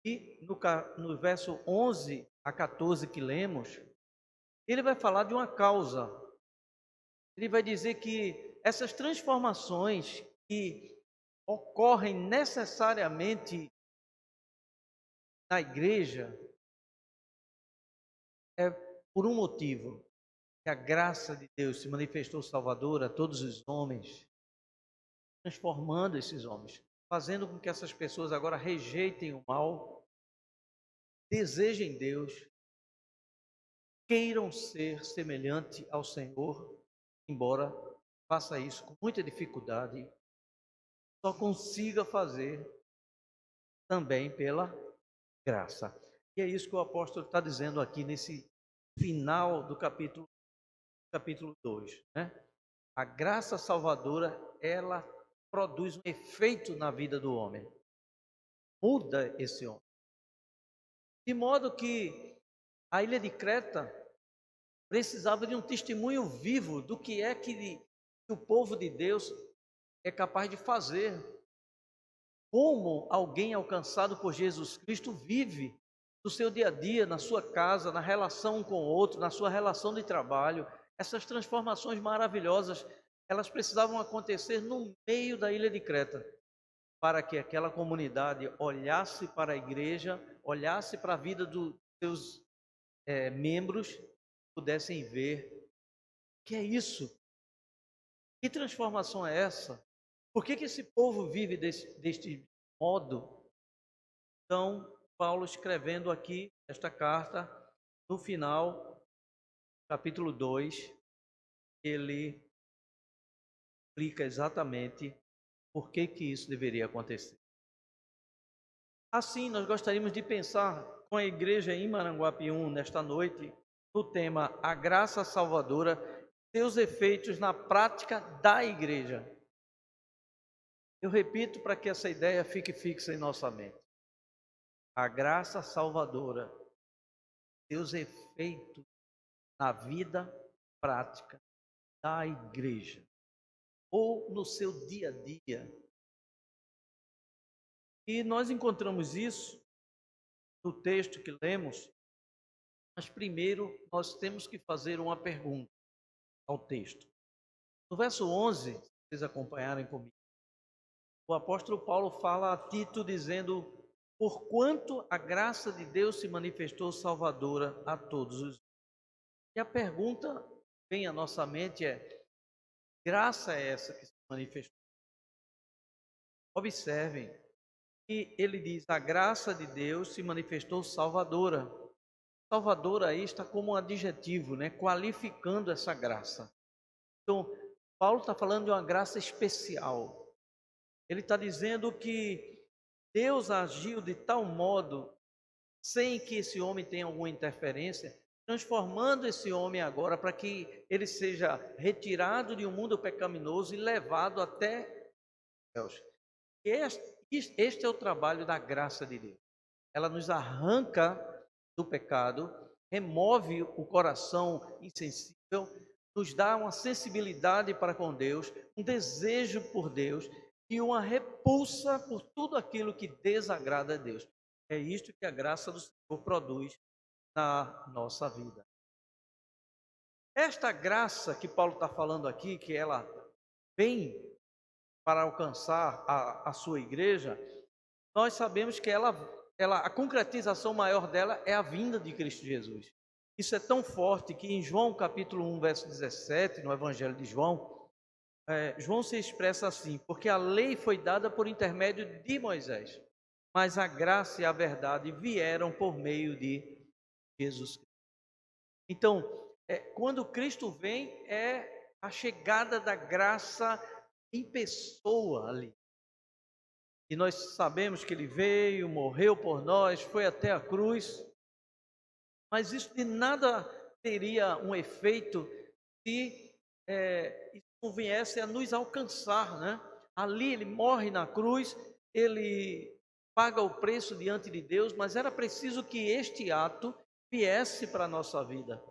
S3: E no verso 11 a 14 que lemos, ele vai falar de uma causa. Ele vai dizer que essas transformações que ocorrem necessariamente na igreja é por um motivo, que a graça de Deus se manifestou salvadora a todos os homens, transformando esses homens, fazendo com que essas pessoas agora rejeitem o mal, desejem Deus, queiram ser semelhante ao Senhor, embora faça isso com muita dificuldade, só consiga fazer também pela graça. E é isso que o apóstolo está dizendo aqui nesse final do capítulo 2, né? A graça salvadora, ela produz um efeito na vida do homem, muda esse homem, de modo que a ilha de Creta precisava de um testemunho vivo do que é que o povo de Deus é capaz de fazer, como alguém alcançado por Jesus Cristo vive no seu dia a dia, na sua casa, na relação um com o outro, na sua relação de trabalho. Essas transformações maravilhosas, elas precisavam acontecer no meio da ilha de Creta, para que aquela comunidade olhasse para a igreja, olhasse para a vida dos seus membros, pudessem ver que é isso. Que transformação é essa? Por que esse povo vive deste modo? Então, Paulo escrevendo aqui esta carta, no final, capítulo 2, ele explica exatamente por que isso deveria acontecer. Assim, nós gostaríamos de pensar com a igreja em Maranguapium nesta noite, no tema A Graça Salvadora, seus efeitos na prática da igreja. Eu repito para que essa ideia fique fixa em nossa mente. A graça salvadora, seus efeitos na vida prática da igreja, ou no seu dia a dia. E nós encontramos isso no texto que lemos, mas primeiro nós temos que fazer uma pergunta ao texto. No verso 11, se vocês acompanharem comigo, o apóstolo Paulo fala a Tito dizendo: porquanto a graça de Deus se manifestou salvadora a todos os. E a pergunta que vem à nossa mente é: graça é essa que se manifestou? Observem que ele diz: a graça de Deus se manifestou salvadora. Salvadora aí está como um adjetivo, né? Qualificando essa graça. Então, Paulo está falando de uma graça especial. Ele está dizendo que Deus agiu de tal modo, sem que esse homem tenha alguma interferência, transformando esse homem agora para que ele seja retirado de um mundo pecaminoso e levado até Deus. Este é o trabalho da graça de Deus. Ela nos arranca do pecado, remove o coração insensível, nos dá uma sensibilidade para com Deus, um desejo por Deus e uma repulsa por tudo aquilo que desagrada a Deus. É isto que a graça do Senhor produz na nossa vida. Esta graça que Paulo está falando aqui, que ela vem para alcançar a sua igreja, nós sabemos que a concretização maior dela é a vinda de Cristo Jesus. Isso é tão forte que em João capítulo 1, verso 17, no Evangelho de João, João se expressa assim: porque a lei foi dada por intermédio de Moisés, mas a graça e a verdade vieram por meio de Jesus Cristo. Então, quando Cristo vem, é a chegada da graça em pessoa ali. E nós sabemos que ele veio, morreu por nós, foi até a cruz, mas isso de nada teria um efeito se isso não viesse a nos alcançar, né? Ali ele morre na cruz, ele paga o preço diante de Deus, mas era preciso que este ato viesse para a nossa vida.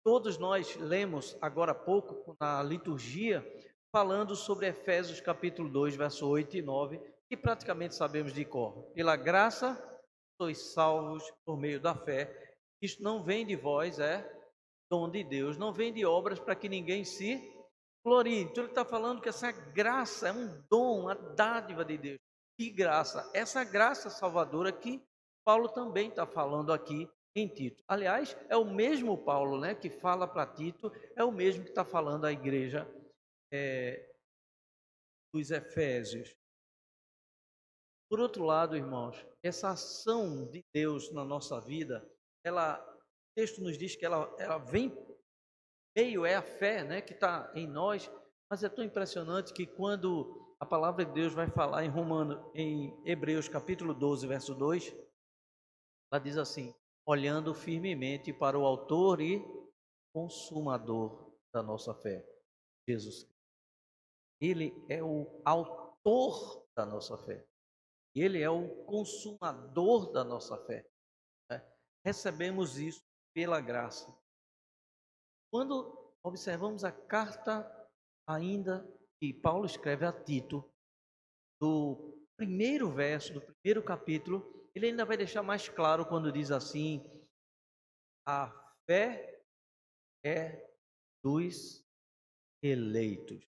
S3: Todos nós lemos agora há pouco na liturgia, falando sobre Efésios capítulo 2, verso 8 e 9, que praticamente sabemos de cor. Pela graça sois salvos por meio da fé. Isto não vem de vós, é dom de Deus, não vem de obras para que ninguém se glorie. Então ele está falando que essa graça é um dom, uma dádiva de Deus. Que graça! Essa graça salvadora que Paulo também está falando aqui em Tito. Aliás, é o mesmo Paulo, né, que fala para Tito, é o mesmo que está falando à igreja dos Efésios. Por outro lado, irmãos, essa ação de Deus na nossa vida, o texto nos diz que ela vem, meio é a fé, né, que está em nós, mas é tão impressionante que quando a palavra de Deus vai falar em Hebreus capítulo 12, verso 2, ela diz assim: olhando firmemente para o autor e consumador da nossa fé, Jesus Cristo. Ele é o autor da nossa fé. Ele é o consumador da nossa fé. Né? Recebemos isso pela graça. Quando observamos a carta ainda que Paulo escreve a Tito, do primeiro verso, do primeiro capítulo, ele ainda vai deixar mais claro quando diz assim: a fé é dos eleitos.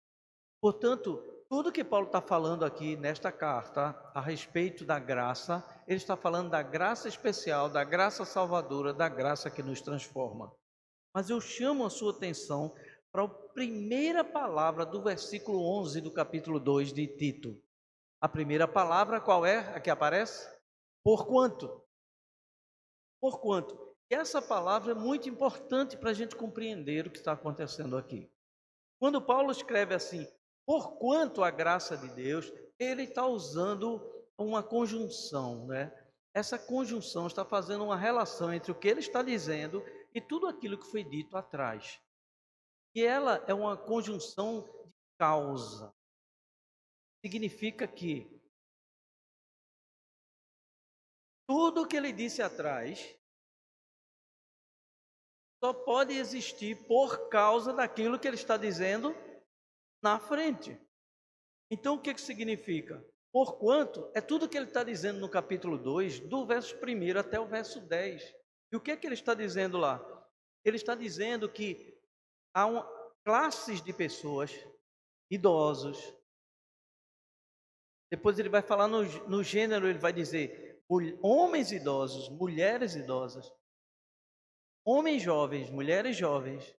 S3: Portanto, tudo que Paulo está falando aqui nesta carta a respeito da graça, ele está falando da graça especial, da graça salvadora, da graça que nos transforma. Mas eu chamo a sua atenção para a primeira palavra do versículo 11 do capítulo 2 de Tito. A primeira palavra qual é a que aparece? Porquanto. Porquanto. E essa palavra é muito importante para a gente compreender o que está acontecendo aqui. Quando Paulo escreve assim, porquanto a graça de Deus, ele está usando uma conjunção, né? Essa conjunção está fazendo uma relação entre o que ele está dizendo e tudo aquilo que foi dito atrás. E ela é uma conjunção de causa. Significa que tudo o que ele disse atrás só pode existir por causa daquilo que ele está dizendo na frente. Então, o que significa? Porquanto, é tudo que ele está dizendo no capítulo 2, do verso 1 até o verso 10. E o que ele está dizendo lá? Ele está dizendo que há classes de pessoas, idosos. Depois ele vai falar no gênero, ele vai dizer homens idosos, mulheres idosas, homens jovens, mulheres jovens.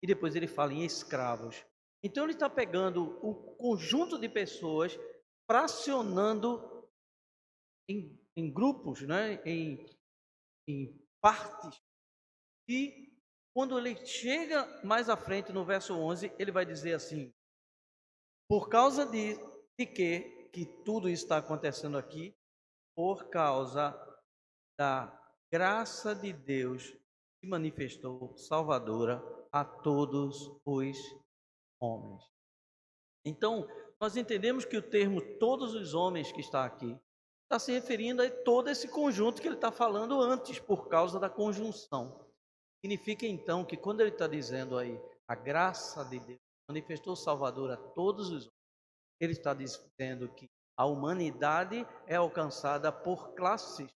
S3: E depois ele fala em escravos. Então ele está pegando um conjunto de pessoas, fracionando em grupos, né? em partes. E quando ele chega mais à frente, no verso 11, ele vai dizer assim: por causa de que tudo isso está acontecendo aqui, por causa da graça de Deus que manifestou salvadora a todos os homens. Então, nós entendemos que o termo todos os homens que está aqui está se referindo a todo esse conjunto que ele está falando antes, por causa da conjunção. Significa então que quando ele está dizendo aí a graça de Deus manifestou Salvador a todos os homens, ele está dizendo que a humanidade é alcançada por classes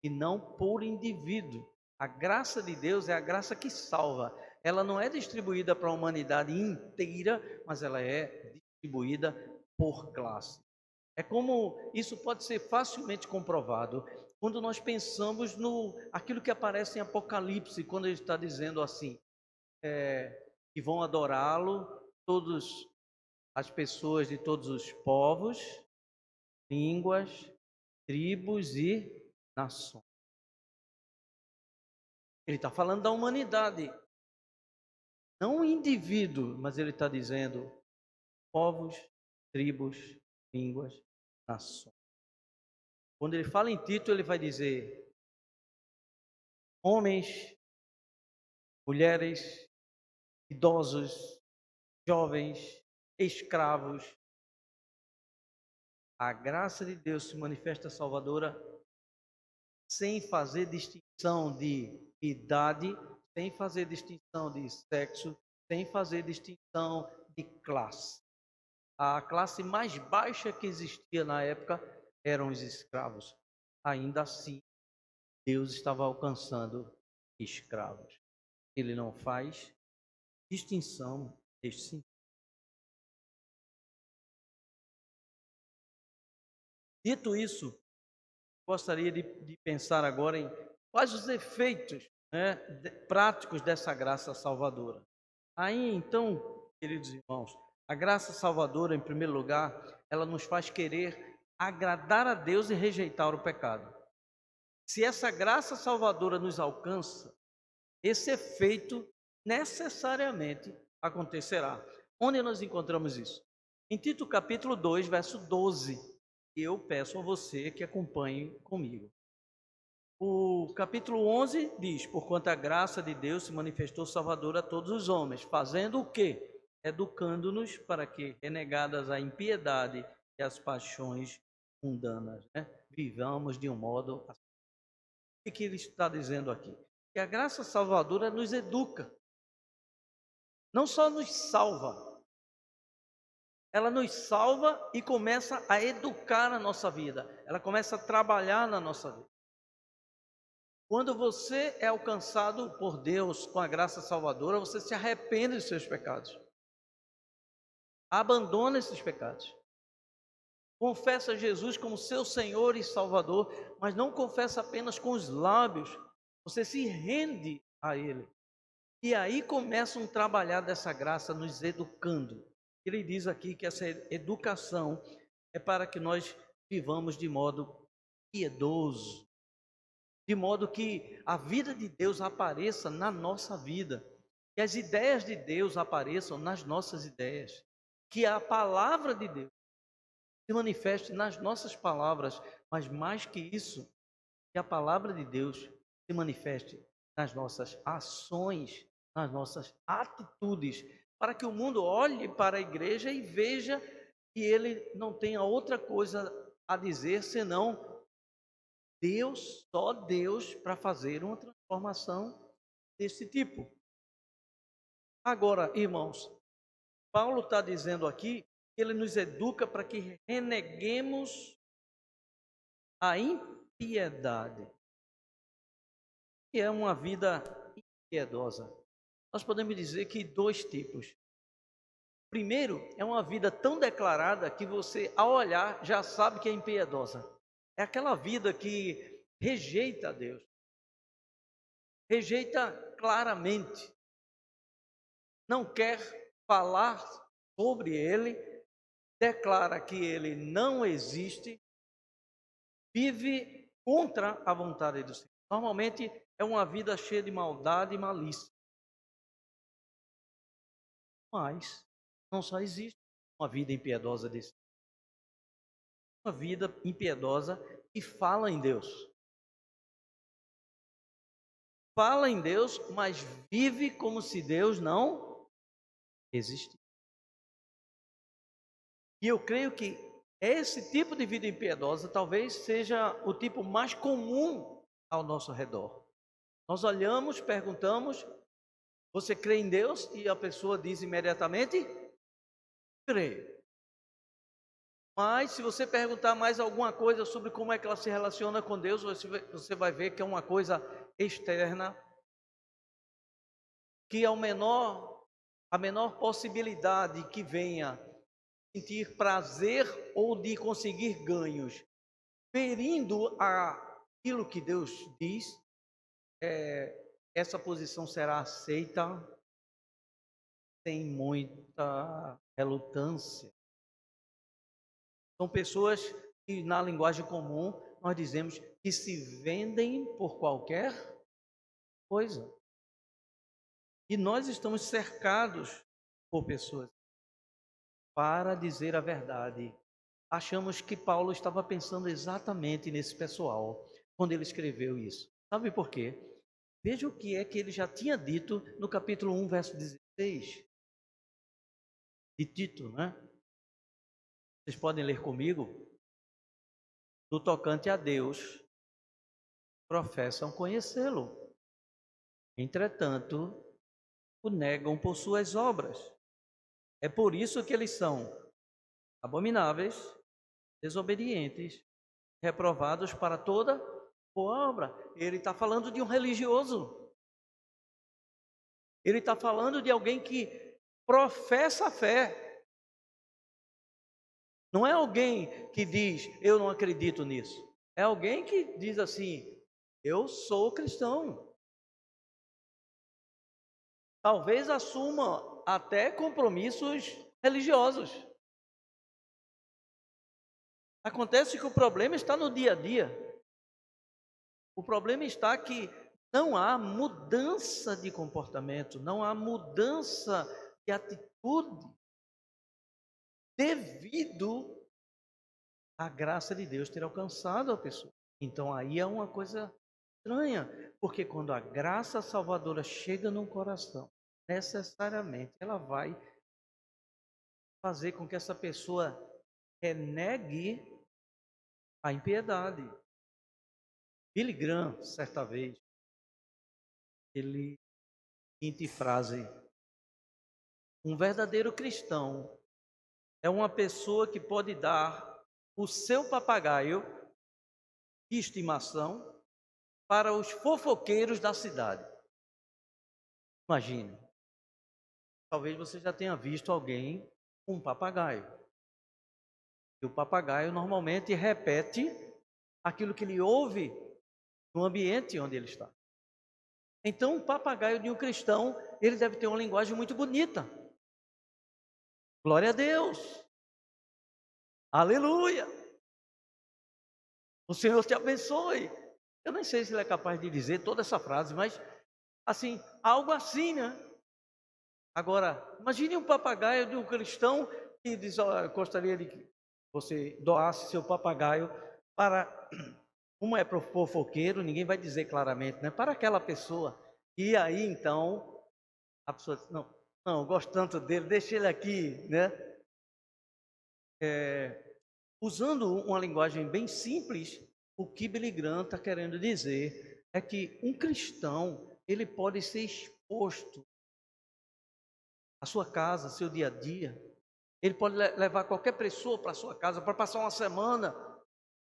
S3: e não por indivíduo. A graça de Deus é a graça que salva. Ela não é distribuída para a humanidade inteira, mas ela é distribuída por classe. É como isso pode ser facilmente comprovado quando nós pensamos no aquilo que aparece em Apocalipse, quando ele está dizendo assim, que vão adorá-lo todas as pessoas de todos os povos, línguas, tribos e nações. Ele está falando da humanidade, não o indivíduo, mas ele está dizendo povos, tribos, línguas, nações. Quando ele fala em Tito, ele vai dizer homens, mulheres, idosos, jovens, escravos. A graça de Deus se manifesta salvadora sem fazer distinção de idade, sem fazer distinção de sexo, sem fazer distinção de classe. A classe mais baixa que existia na época eram os escravos. Ainda assim, Deus estava alcançando escravos. Ele não faz distinção neste sentido. Dito isso, gostaria de pensar agora em quais os efeitos, né, práticos dessa graça salvadora. Aí, então, queridos irmãos, a graça salvadora, em primeiro lugar, ela nos faz querer agradar a Deus e rejeitar o pecado. Se essa graça salvadora nos alcança, esse efeito necessariamente acontecerá. Onde nós encontramos isso? Em Tito capítulo 2, verso 12. E eu peço a você que acompanhe comigo. O capítulo 11 diz: porquanto a graça de Deus se manifestou salvadora a todos os homens, fazendo o quê? Educando-nos para que, renegadas a impiedade e as paixões mundanas, vivamos de um modo assim. O que ele está dizendo aqui? Que a graça salvadora nos educa. Não só nos salva, ela nos salva e começa a educar a nossa vida. Ela começa a trabalhar na nossa vida. Quando você é alcançado por Deus com a graça salvadora, você se arrepende dos seus pecados. Abandona esses pecados. Confessa Jesus como seu Senhor e Salvador, mas não confessa apenas com os lábios. Você se rende a Ele. E aí começa um trabalhar dessa graça nos educando. Ele diz aqui que essa educação é para que nós vivamos de modo piedoso, de modo que a vida de Deus apareça na nossa vida, que as ideias de Deus apareçam nas nossas ideias, que a palavra de Deus se manifeste nas nossas palavras, mas mais que isso, que a palavra de Deus se manifeste nas nossas ações, nas nossas atitudes, para que o mundo olhe para a igreja e veja que ele não tenha outra coisa a dizer senão Deus, só Deus, para fazer uma transformação desse tipo. Agora, irmãos, Paulo está dizendo aqui que ele nos educa para que reneguemos a impiedade, que é uma vida impiedosa. Nós podemos dizer que dois tipos. Primeiro, é uma vida tão declarada que você, ao olhar, já sabe que é impiedosa. É aquela vida que rejeita a Deus. Rejeita claramente. Não quer falar sobre Ele. Declara que Ele não existe. Vive contra a vontade do Senhor. Normalmente é uma vida cheia de maldade e malícia. Mas não só existe uma vida impiedosa desse. Uma vida impiedosa que fala em Deus. Fala em Deus, mas vive como se Deus não existisse. E eu creio que esse tipo de vida impiedosa talvez seja o tipo mais comum ao nosso redor. Nós olhamos, perguntamos: você crê em Deus? E a pessoa diz imediatamente: creio. Mas se você perguntar mais alguma coisa sobre como é que ela se relaciona com Deus, você vai ver que é uma coisa externa, que a menor possibilidade que venha sentir prazer ou de conseguir ganhos, ferindo aquilo que Deus diz, essa posição será aceita sem muita relutância. São pessoas que, na linguagem comum, nós dizemos que se vendem por qualquer coisa. E nós estamos cercados por pessoas. Para dizer a verdade, achamos que Paulo estava pensando exatamente nesse pessoal quando ele escreveu isso. Sabe por quê? Veja o que é que ele já tinha dito no capítulo 1, verso 16. 6 de Tito, né? Vocês podem ler comigo? No tocante a Deus, professam conhecê-lo. Entretanto, o negam por suas obras. É por isso que eles são abomináveis, desobedientes, reprovados para toda boa obra. Ele está falando de um religioso. Ele está falando de alguém que professa a fé. Não é alguém que diz, eu não acredito nisso. É alguém que diz assim, eu sou cristão. Talvez assuma até compromissos religiosos. Acontece que o problema está no dia a dia. O problema está que não há mudança de comportamento, não há mudança de atitude devido à graça de Deus ter alcançado a pessoa. Então aí é uma coisa estranha, porque quando a graça salvadora chega num coração, necessariamente ela vai fazer com que essa pessoa renegue a impiedade. Billy Graham, certa vez, ele, seguinte frase: um verdadeiro cristão é uma pessoa que pode dar o seu papagaio de estimação para os fofoqueiros da cidade. Imagine, talvez você já tenha visto alguém com um papagaio. E o papagaio normalmente repete aquilo que ele ouve no ambiente onde ele está. Então, o papagaio de um cristão, ele deve ter uma linguagem muito bonita. Glória a Deus. Aleluia. O Senhor te abençoe. Eu nem sei se ele é capaz de dizer toda essa frase, mas assim, algo assim, né? Agora, imagine um papagaio de um cristão que diz, eu gostaria de que você doasse seu papagaio para, como é para o fofoqueiro, ninguém vai dizer claramente, né? Para aquela pessoa. E aí, então, a pessoa diz, não, eu gosto tanto dele, deixa ele aqui, né? Usando uma linguagem bem simples, o que Billy Graham está querendo dizer é que um cristão, ele pode ser exposto à sua casa, seu dia a dia. Ele pode levar qualquer pessoa para a sua casa para passar uma semana.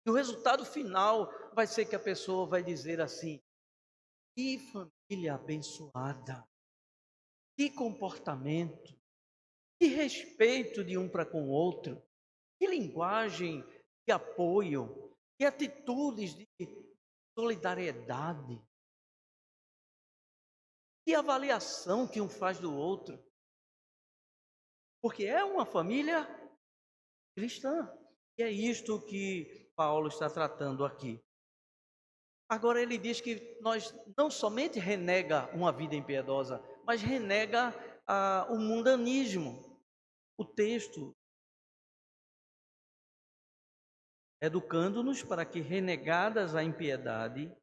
S3: E o resultado final vai ser que a pessoa vai dizer assim, que família abençoada, que comportamento, que respeito de um para com o outro, que linguagem de apoio, que atitudes de solidariedade, que avaliação que um faz do outro. Porque é uma família cristã. E é isto que Paulo está tratando aqui. Agora ele diz que nós não somente renega uma vida impiedosa, mas renega o mundanismo. O texto educando-nos para que, renegadas a impiedade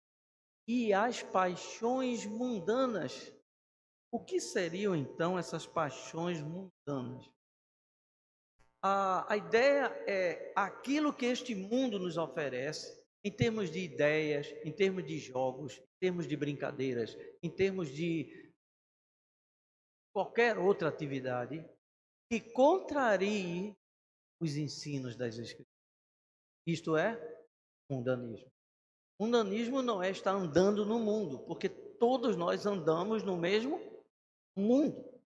S3: e as paixões mundanas. O que seriam então essas paixões mundanas? A ideia é aquilo que este mundo nos oferece, em termos de ideias, em termos de jogos, em termos de brincadeiras, em termos de qualquer outra atividade, que contrarie os ensinos das Escrituras. Isto é mundanismo. Mundanismo não é estar andando no mundo, porque todos nós andamos no mesmo mundo.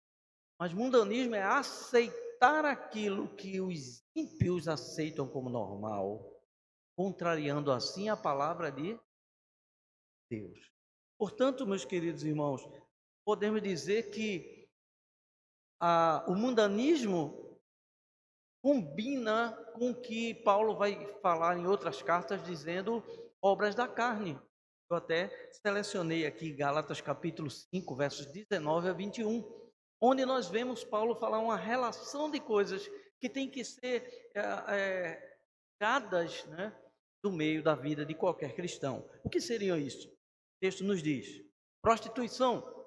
S3: Mas mundanismo é aceitar aquilo que os ímpios aceitam como normal, contrariando assim a palavra de Deus. Portanto, meus queridos irmãos, podemos dizer que o mundanismo combina com o que Paulo vai falar em outras cartas, dizendo obras da carne. Eu até selecionei aqui Gálatas capítulo 5, versos 19 a 21, onde nós vemos Paulo falar uma relação de coisas que tem que ser tiradas, né, do meio da vida de qualquer cristão. O que seria isso? O texto nos diz: prostituição,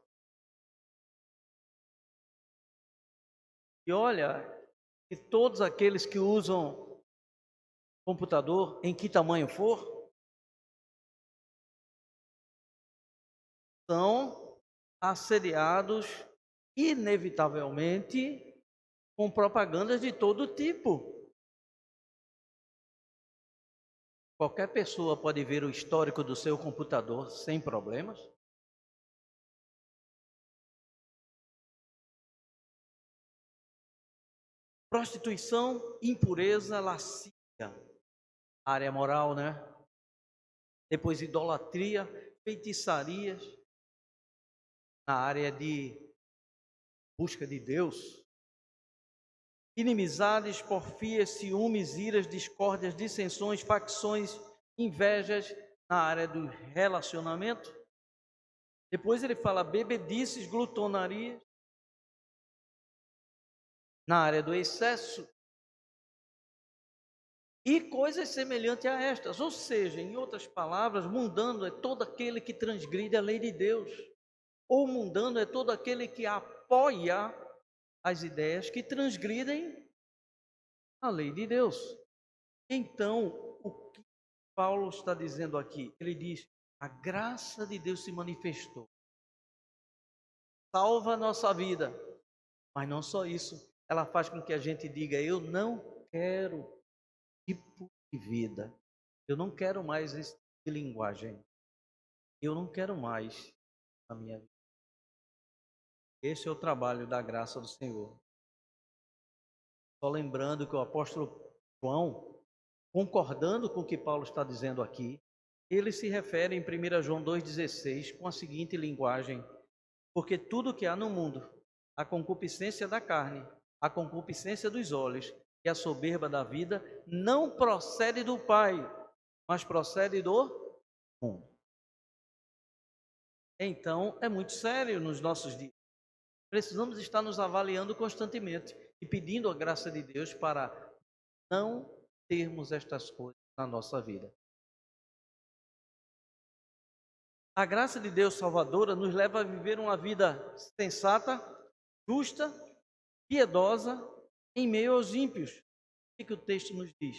S3: E olha, que todos aqueles que usam computador, em que tamanho for, são assediados inevitavelmente com propagandas de todo tipo. Qualquer pessoa pode ver o histórico do seu computador sem problemas. Prostituição, impureza, lascívia, área moral, né? Depois idolatria, feitiçarias, na área de busca de Deus. Inimizades, porfias, ciúmes, iras, discórdias, dissensões, facções, invejas, na área do relacionamento. Depois ele fala bebedices, glutonarias, na área do excesso. E coisas semelhantes a estas. Ou seja, em outras palavras, mundano é todo aquele que transgride a lei de Deus. Ou mundano é todo aquele que apoia as ideias que transgridem a lei de Deus. Então, o que Paulo está dizendo aqui? Ele diz: a graça de Deus se manifestou, salva a nossa vida, mas não só isso, ela faz com que a gente diga: eu não quero tipo de vida, eu não quero mais esse tipo de linguagem, eu não quero mais a minha vida. Esse é o trabalho da graça do Senhor. Só lembrando que o apóstolo João, concordando com o que Paulo está dizendo aqui, ele se refere em 1 João 2,16 com a seguinte linguagem: porque tudo que há no mundo, a concupiscência da carne, a concupiscência dos olhos e a soberba da vida, não procede do Pai, mas procede do mundo. Então, é muito sério nos nossos dias. Precisamos estar nos avaliando constantemente e pedindo a graça de Deus para não termos estas coisas na nossa vida. A graça de Deus salvadora nos leva a viver uma vida sensata, justa, piedosa, em meio aos ímpios. O que o texto nos diz?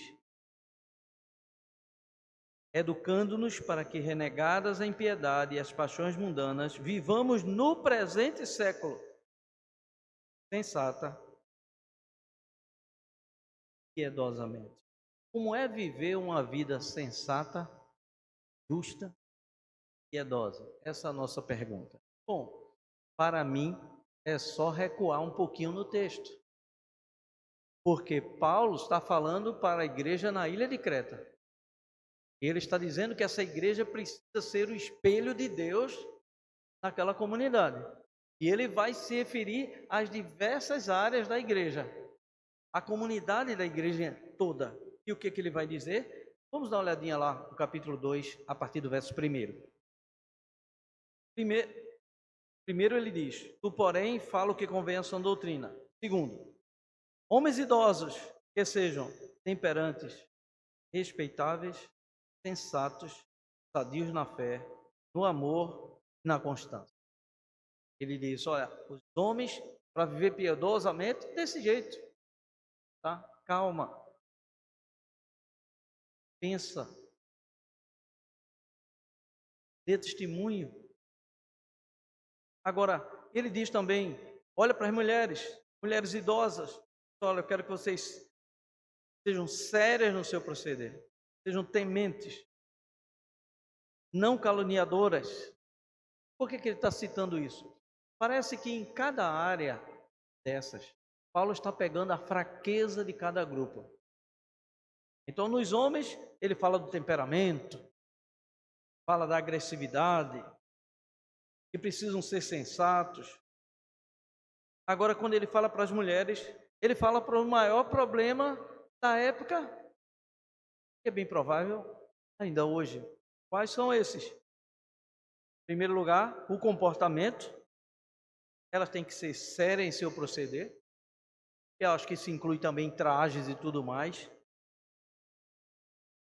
S3: Educando-nos para que, renegadas a impiedade e as paixões mundanas, vivamos no presente século sensata, piedosamente. Como é viver uma vida sensata, justa, piedosa? Essa é a nossa pergunta. Bom, para mim é só recuar um pouquinho no texto. Porque Paulo está falando para a igreja na ilha de Creta. Ele está dizendo que essa igreja precisa ser o espelho de Deus naquela comunidade. E ele vai se referir às diversas áreas da igreja, a comunidade da igreja toda. E o que ele vai dizer? Vamos dar uma olhadinha lá no capítulo 2, a partir do verso 1. Primeiro ele diz: tu, porém, fala o que convém à sã doutrina. Segundo, homens idosos que sejam temperantes, respeitáveis, sensatos, sadios na fé, no amor e na constância. Ele diz: olha, os homens, para viver piedosamente, desse jeito, tá? Calma, pensa, dê testemunho. Agora, ele diz também: olha para as mulheres idosas, olha, eu quero que vocês sejam sérias no seu proceder, sejam tementes, não caluniadoras. Por que ele está citando isso? Parece que em cada área dessas, Paulo está pegando a fraqueza de cada grupo. Então, nos homens, ele fala do temperamento, fala da agressividade, que precisam ser sensatos. Agora, quando ele fala para as mulheres, ele fala para o maior problema da época, que é bem provável ainda hoje. Quais são esses? Em primeiro lugar, o comportamento. Elas têm que ser sérias em seu proceder. Eu acho que isso inclui também trajes e tudo mais.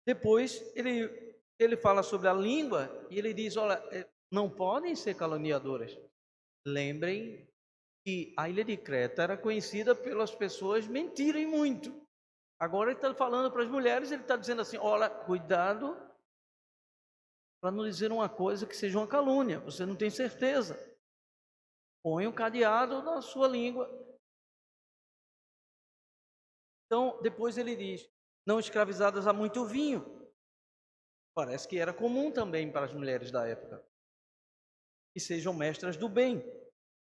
S3: Depois, ele fala sobre a língua e ele diz: olha, não podem ser caluniadoras. Lembrem que a ilha de Creta era conhecida pelas pessoas mentirem muito. Agora ele está falando para as mulheres, ele está dizendo assim, olha, cuidado para não dizer uma coisa que seja uma calúnia, você não tem certeza. Põe um cadeado na sua língua. Então, depois ele diz, não escravizadas a muito vinho. Parece que era comum também para as mulheres da época. Que sejam mestras do bem.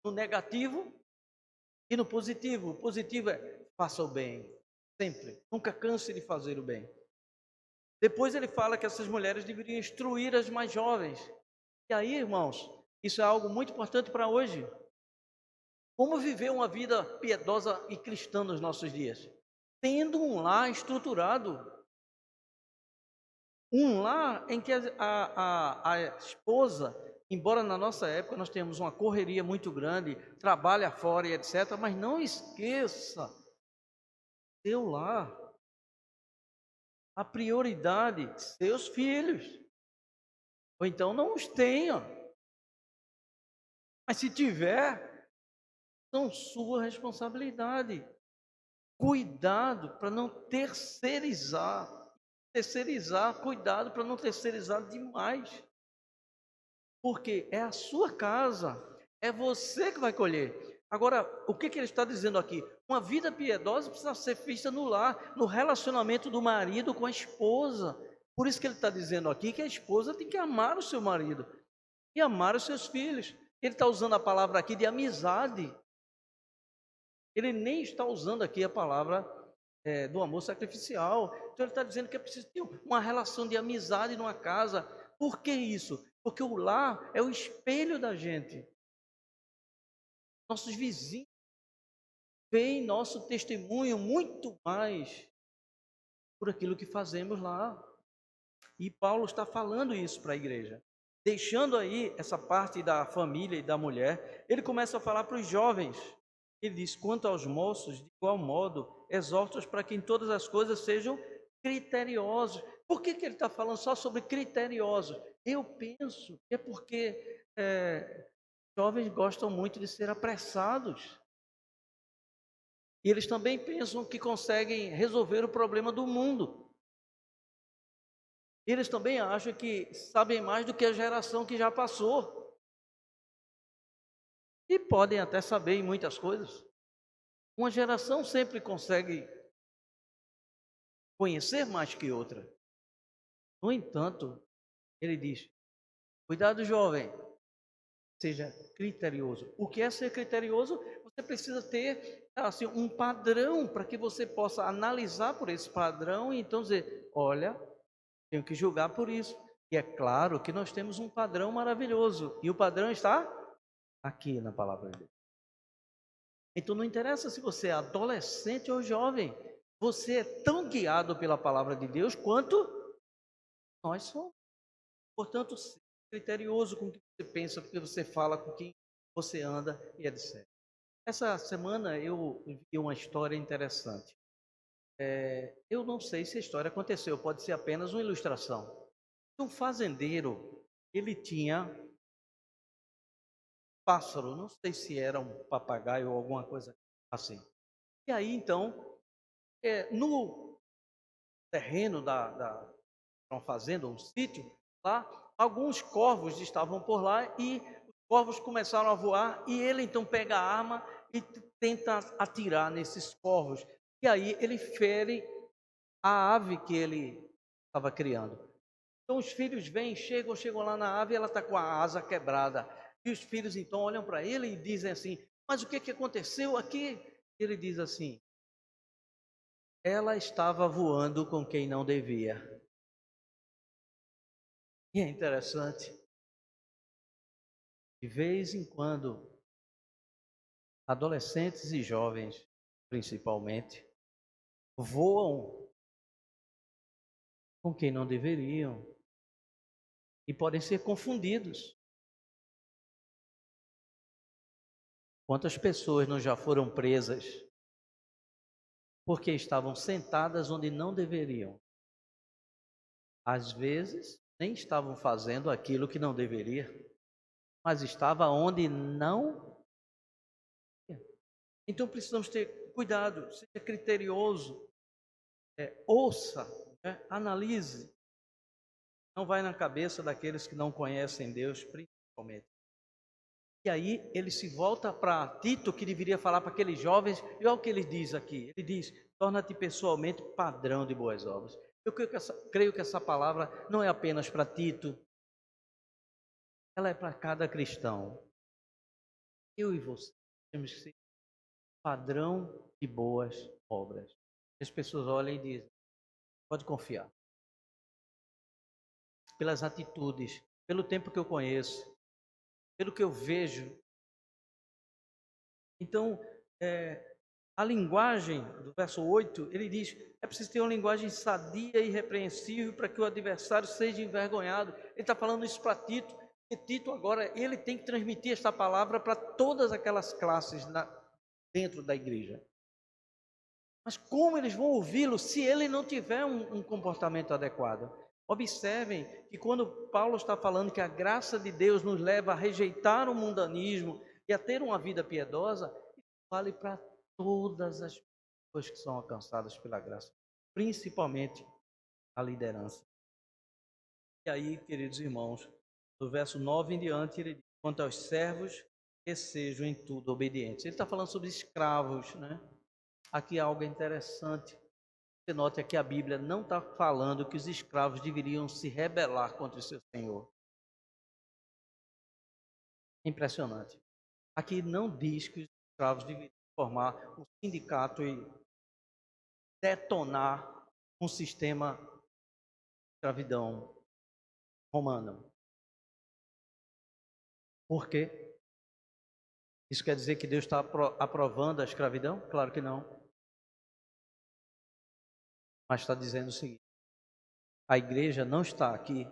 S3: No negativo e no positivo. O positivo é, faça o bem, sempre. Nunca canse de fazer o bem. Depois ele fala que essas mulheres deveriam instruir as mais jovens. E aí, irmãos, isso é algo muito importante para hoje. Como viver uma vida piedosa e cristã nos nossos dias? Tendo um lar estruturado. Um lar em que a esposa, embora na nossa época nós tenhamos uma correria muito grande, trabalha fora e etc., mas não esqueça seu lar. A prioridade, seus filhos. Ou então não os tenha. Mas se tiver, são sua responsabilidade. Cuidado para não terceirizar. Terceirizar, cuidado para não terceirizar demais. Porque é a sua casa, é você que vai colher. Agora, o que ele está dizendo aqui? Uma vida piedosa precisa ser vista no lar, no relacionamento do marido com a esposa. Por isso que ele está dizendo aqui que a esposa tem que amar o seu marido e amar os seus filhos. Ele está usando a palavra aqui de amizade. Ele nem está usando aqui a palavra do amor sacrificial. Então ele está dizendo que é preciso ter uma relação de amizade numa casa. Por que isso? Porque o lar é o espelho da gente. Nossos vizinhos veem nosso testemunho muito mais por aquilo que fazemos lá. E Paulo está falando isso para a igreja. Deixando aí essa parte da família e da mulher, ele começa a falar para os jovens. Ele diz, quanto aos moços, de igual modo, exorta-os para que em todas as coisas sejam criteriosos. Por que ele está falando só sobre criteriosos? Eu penso que é porque jovens gostam muito de ser apressados. E eles também pensam que conseguem resolver o problema do mundo. Eles também acham que sabem mais do que a geração que já passou. E podem até saber em muitas coisas. Uma geração sempre consegue conhecer mais que outra. No entanto, ele diz, cuidado jovem, seja criterioso. O que é ser criterioso? Você precisa ter assim, um padrão para que você possa analisar por esse padrão e então dizer, olha, tenho que julgar por isso. E é claro que nós temos um padrão maravilhoso. E o padrão está aqui na palavra de Deus. Então não interessa se você é adolescente ou jovem. Você é tão guiado pela palavra de Deus quanto nós somos. Portanto, seja criterioso com o que você pensa, com o que você fala, com quem você anda e etc. Essa semana eu vi uma história interessante. Eu não sei se a história aconteceu, pode ser apenas uma ilustração. Um fazendeiro, ele tinha pássaro, não sei se era um papagaio ou alguma coisa assim. E aí, então, no terreno da uma fazenda, um sítio, lá, alguns corvos estavam por lá e os corvos começaram a voar e ele então pega a arma e tenta atirar nesses corvos. E aí ele fere a ave que ele estava criando. Então os filhos vêm, chegam lá na ave e ela está com a asa quebrada. E os filhos então olham para ele e dizem assim, mas o que aconteceu aqui? Ele diz assim, ela estava voando com quem não devia. E é interessante, de vez em quando, adolescentes e jovens, principalmente, voam com quem não deveriam e podem ser confundidos. Quantas pessoas não já foram presas porque estavam sentadas onde não deveriam? Às vezes, nem estavam fazendo aquilo que não deveria, mas estava onde não Então precisamos ter cuidado, seja criterioso, ouça, né? Analise. Não vai na cabeça daqueles que não conhecem Deus, principalmente. E aí ele se volta para Tito, que deveria falar para aqueles jovens, e olha o que ele diz aqui. Ele diz, torna-te pessoalmente padrão de boas obras. Eu creio que essa palavra não é apenas para Tito, ela é para cada cristão. Eu e você temos que ser padrão de boas obras. As pessoas olham e dizem, pode confiar. Pelas atitudes, pelo tempo que eu conheço, pelo que eu vejo. Então, a linguagem do verso 8, ele diz, é preciso ter uma linguagem sadia e irrepreensível para que o adversário seja envergonhado. Ele está falando isso para Tito, e Tito agora, ele tem que transmitir esta palavra para todas aquelas classes dentro da igreja. Mas como eles vão ouvi-lo se ele não tiver um comportamento adequado? Observem que quando Paulo está falando que a graça de Deus nos leva a rejeitar o mundanismo e a ter uma vida piedosa, isso vale para todas as pessoas que são alcançadas pela graça, principalmente a liderança. E aí, queridos irmãos, do verso 9 em diante, ele diz, quanto aos servos, que sejam em tudo obedientes. Ele está falando sobre escravos, né? Aqui há algo interessante. Você note que a Bíblia não está falando que os escravos deveriam se rebelar contra o seu senhor. Impressionante. Aqui não diz que os escravos deveriam formar um sindicato e detonar um sistema de escravidão romano. Por quê? Isso quer dizer que Deus está aprovando a escravidão? Claro que não. Mas está dizendo o seguinte, a igreja não está aqui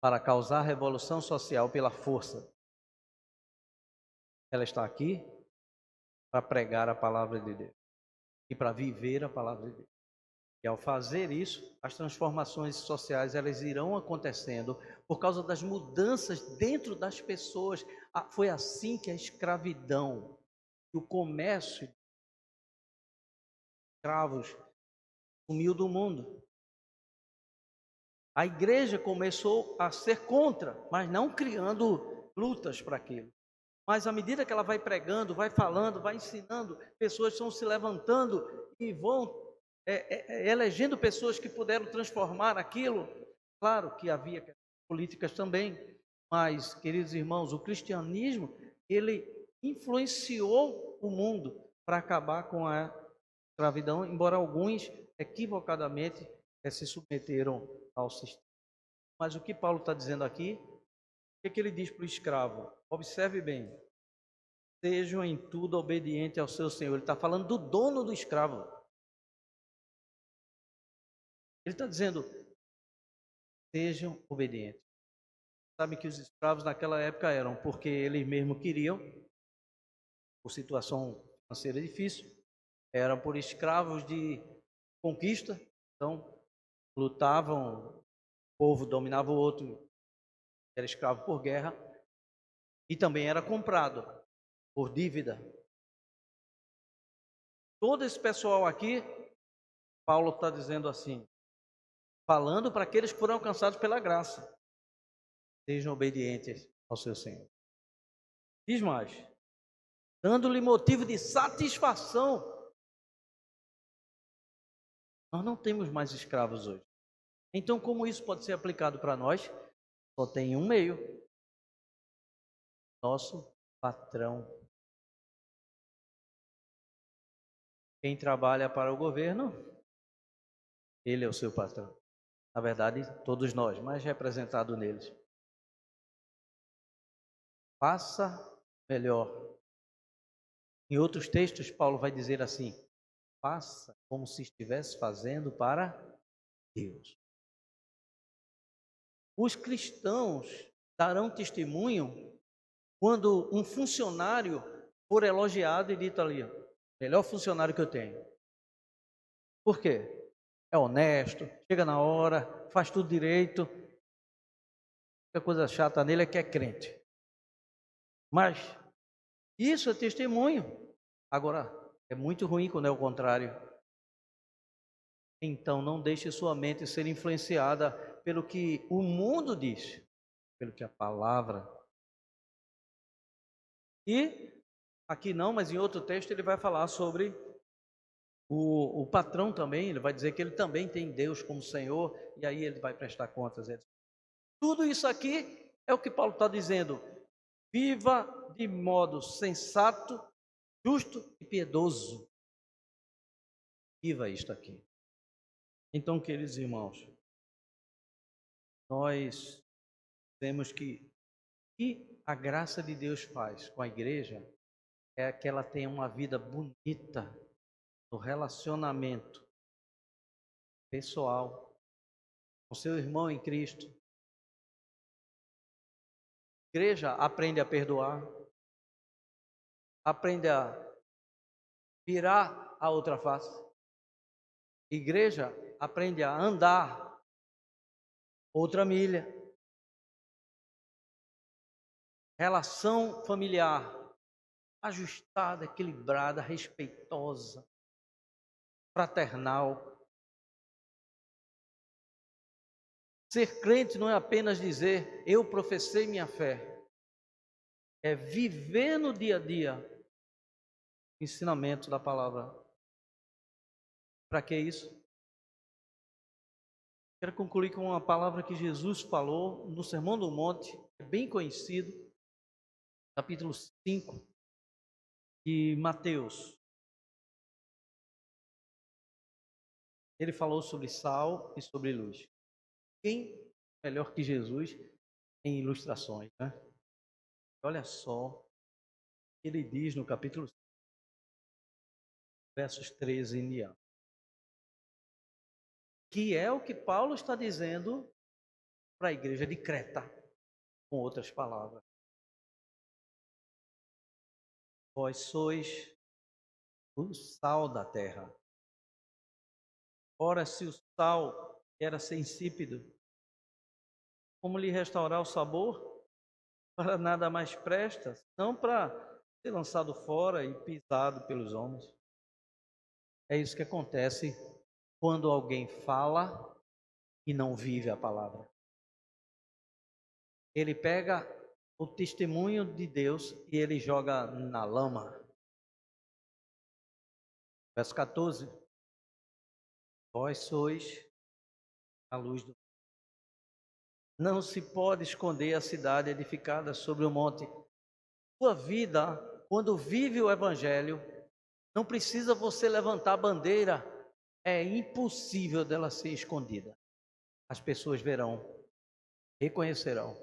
S3: para causar revolução social pela força. Ela está aqui para pregar a palavra de Deus e para viver a palavra de Deus. E ao fazer isso, as transformações sociais elas irão acontecendo por causa das mudanças dentro das pessoas. Foi assim que a escravidão e o comércio de escravos sumiu do mundo. A igreja começou a ser contra, mas não criando lutas para aquilo. Mas à medida que ela vai pregando, vai falando, vai ensinando, pessoas estão se levantando e vão elegendo pessoas que puderam transformar aquilo. Claro que havia políticas também, mas, queridos irmãos, o cristianismo, ele influenciou o mundo para acabar com a escravidão, embora alguns equivocadamente se submeteram ao sistema. Mas o que Paulo está dizendo aqui, o que ele diz para o escravo? Observe bem, sejam em tudo obedientes ao seu senhor. Ele está falando do dono do escravo. Ele está dizendo, sejam obedientes. Sabe que os escravos naquela época eram porque eles mesmos queriam, por situação financeira difícil, eram por escravos de conquista, então lutavam, o povo dominava o outro, era escravo por guerra, e também era comprado por dívida. Todo esse pessoal aqui, Paulo está dizendo assim, falando para aqueles que foram alcançados pela graça, sejam obedientes ao seu Senhor. Diz mais, dando-lhe motivo de satisfação. Nós não temos mais escravos hoje. Então, como isso pode ser aplicado para nós? Só tem um meio. Nosso patrão. Quem trabalha para o governo, ele é o seu patrão. Na verdade, todos nós, mas representado neles. Faça melhor. Em outros textos, Paulo vai dizer assim, faça como se estivesse fazendo para Deus. Os cristãos darão testemunho quando um funcionário for elogiado e dito ali, melhor funcionário que eu tenho. Por quê? É honesto, chega na hora, faz tudo direito. A coisa chata nele é que é crente. Mas Isso é testemunho. Agora, é muito ruim quando é o contrário. Então, não deixe sua mente ser influenciada pelo que o mundo diz, pelo que a palavra. E aqui não, mas em outro texto ele vai falar sobre o patrão também. Ele vai dizer que ele também tem Deus como Senhor, e aí ele vai prestar contas. Tudo isso aqui é o que Paulo está dizendo. Viva de modo sensato, justo e piedoso. Viva isto aqui. Então, queridos irmãos, nós temos que a graça de Deus faz com a igreja é que ela tenha uma vida bonita no relacionamento pessoal com seu irmão em Cristo. A igreja aprende a perdoar, aprende a virar a outra face. A igreja aprende a andar outra milha. Relação familiar ajustada, equilibrada, respeitosa, fraternal. Ser crente não é apenas dizer, eu professei minha fé. É viver no dia a dia o ensinamento da palavra. Para que isso? Quero concluir com uma palavra que Jesus falou no Sermão do Monte, é bem conhecido, capítulo 5 de Mateus. Ele falou sobre sal e sobre luz. Quem melhor que Jesus em ilustrações, né? Olha só o que ele diz no capítulo 5, versos 13 em diante. Que é o que Paulo está dizendo para a igreja de Creta, com outras palavras. Vós sois o sal da terra. Ora, se o sal era insípido, como lhe restaurar o sabor? Para nada mais presta, não para ser lançado fora e pisado pelos homens. É isso que acontece quando alguém fala e não vive a palavra. Ele pega o testemunho de Deus e ele joga na lama. Verso 14. Vós sois a luz do mundo. Não se pode esconder a cidade edificada sobre o monte. Sua vida, quando vive o evangelho, não precisa você levantar a bandeira. É impossível dela ser escondida. As pessoas verão, reconhecerão.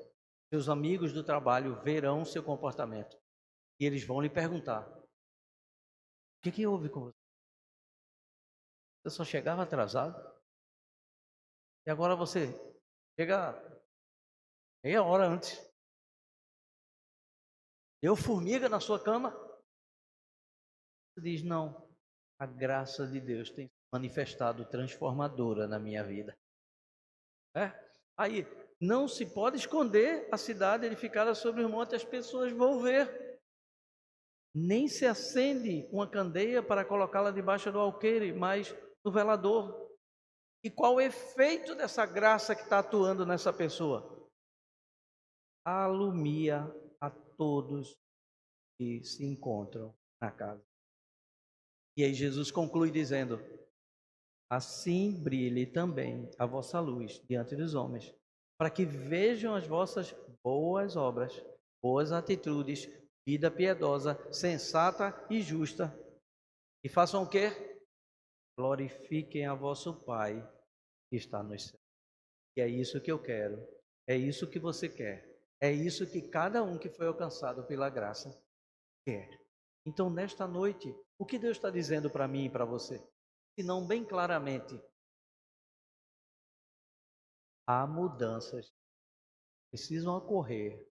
S3: Seus amigos do trabalho verão seu comportamento. E eles vão lhe perguntar: o que houve com você? Você só chegava atrasado? E agora você chega meia hora antes. Deu formiga na sua cama? Você diz: não, a graça de Deus tem manifestado transformadora na minha vida. Aí, não se pode esconder a cidade edificada sobre o monte, as pessoas vão ver. Nem se acende uma candeia para colocá-la debaixo do alqueire, mas no velador. E qual o efeito dessa graça que está atuando nessa pessoa? Alumia a todos que se encontram na casa. E aí Jesus conclui dizendo: assim brilhe também a vossa luz diante dos homens, para que vejam as vossas boas obras, boas atitudes, vida piedosa, sensata e justa. E façam o quê? Glorifiquem a vosso Pai que está nos céus. E é isso que eu quero, é isso que você quer, é isso que cada um que foi alcançado pela graça quer. Então, nesta noite, o que Deus está dizendo para mim e para você? Se não bem claramente, há mudanças que precisam ocorrer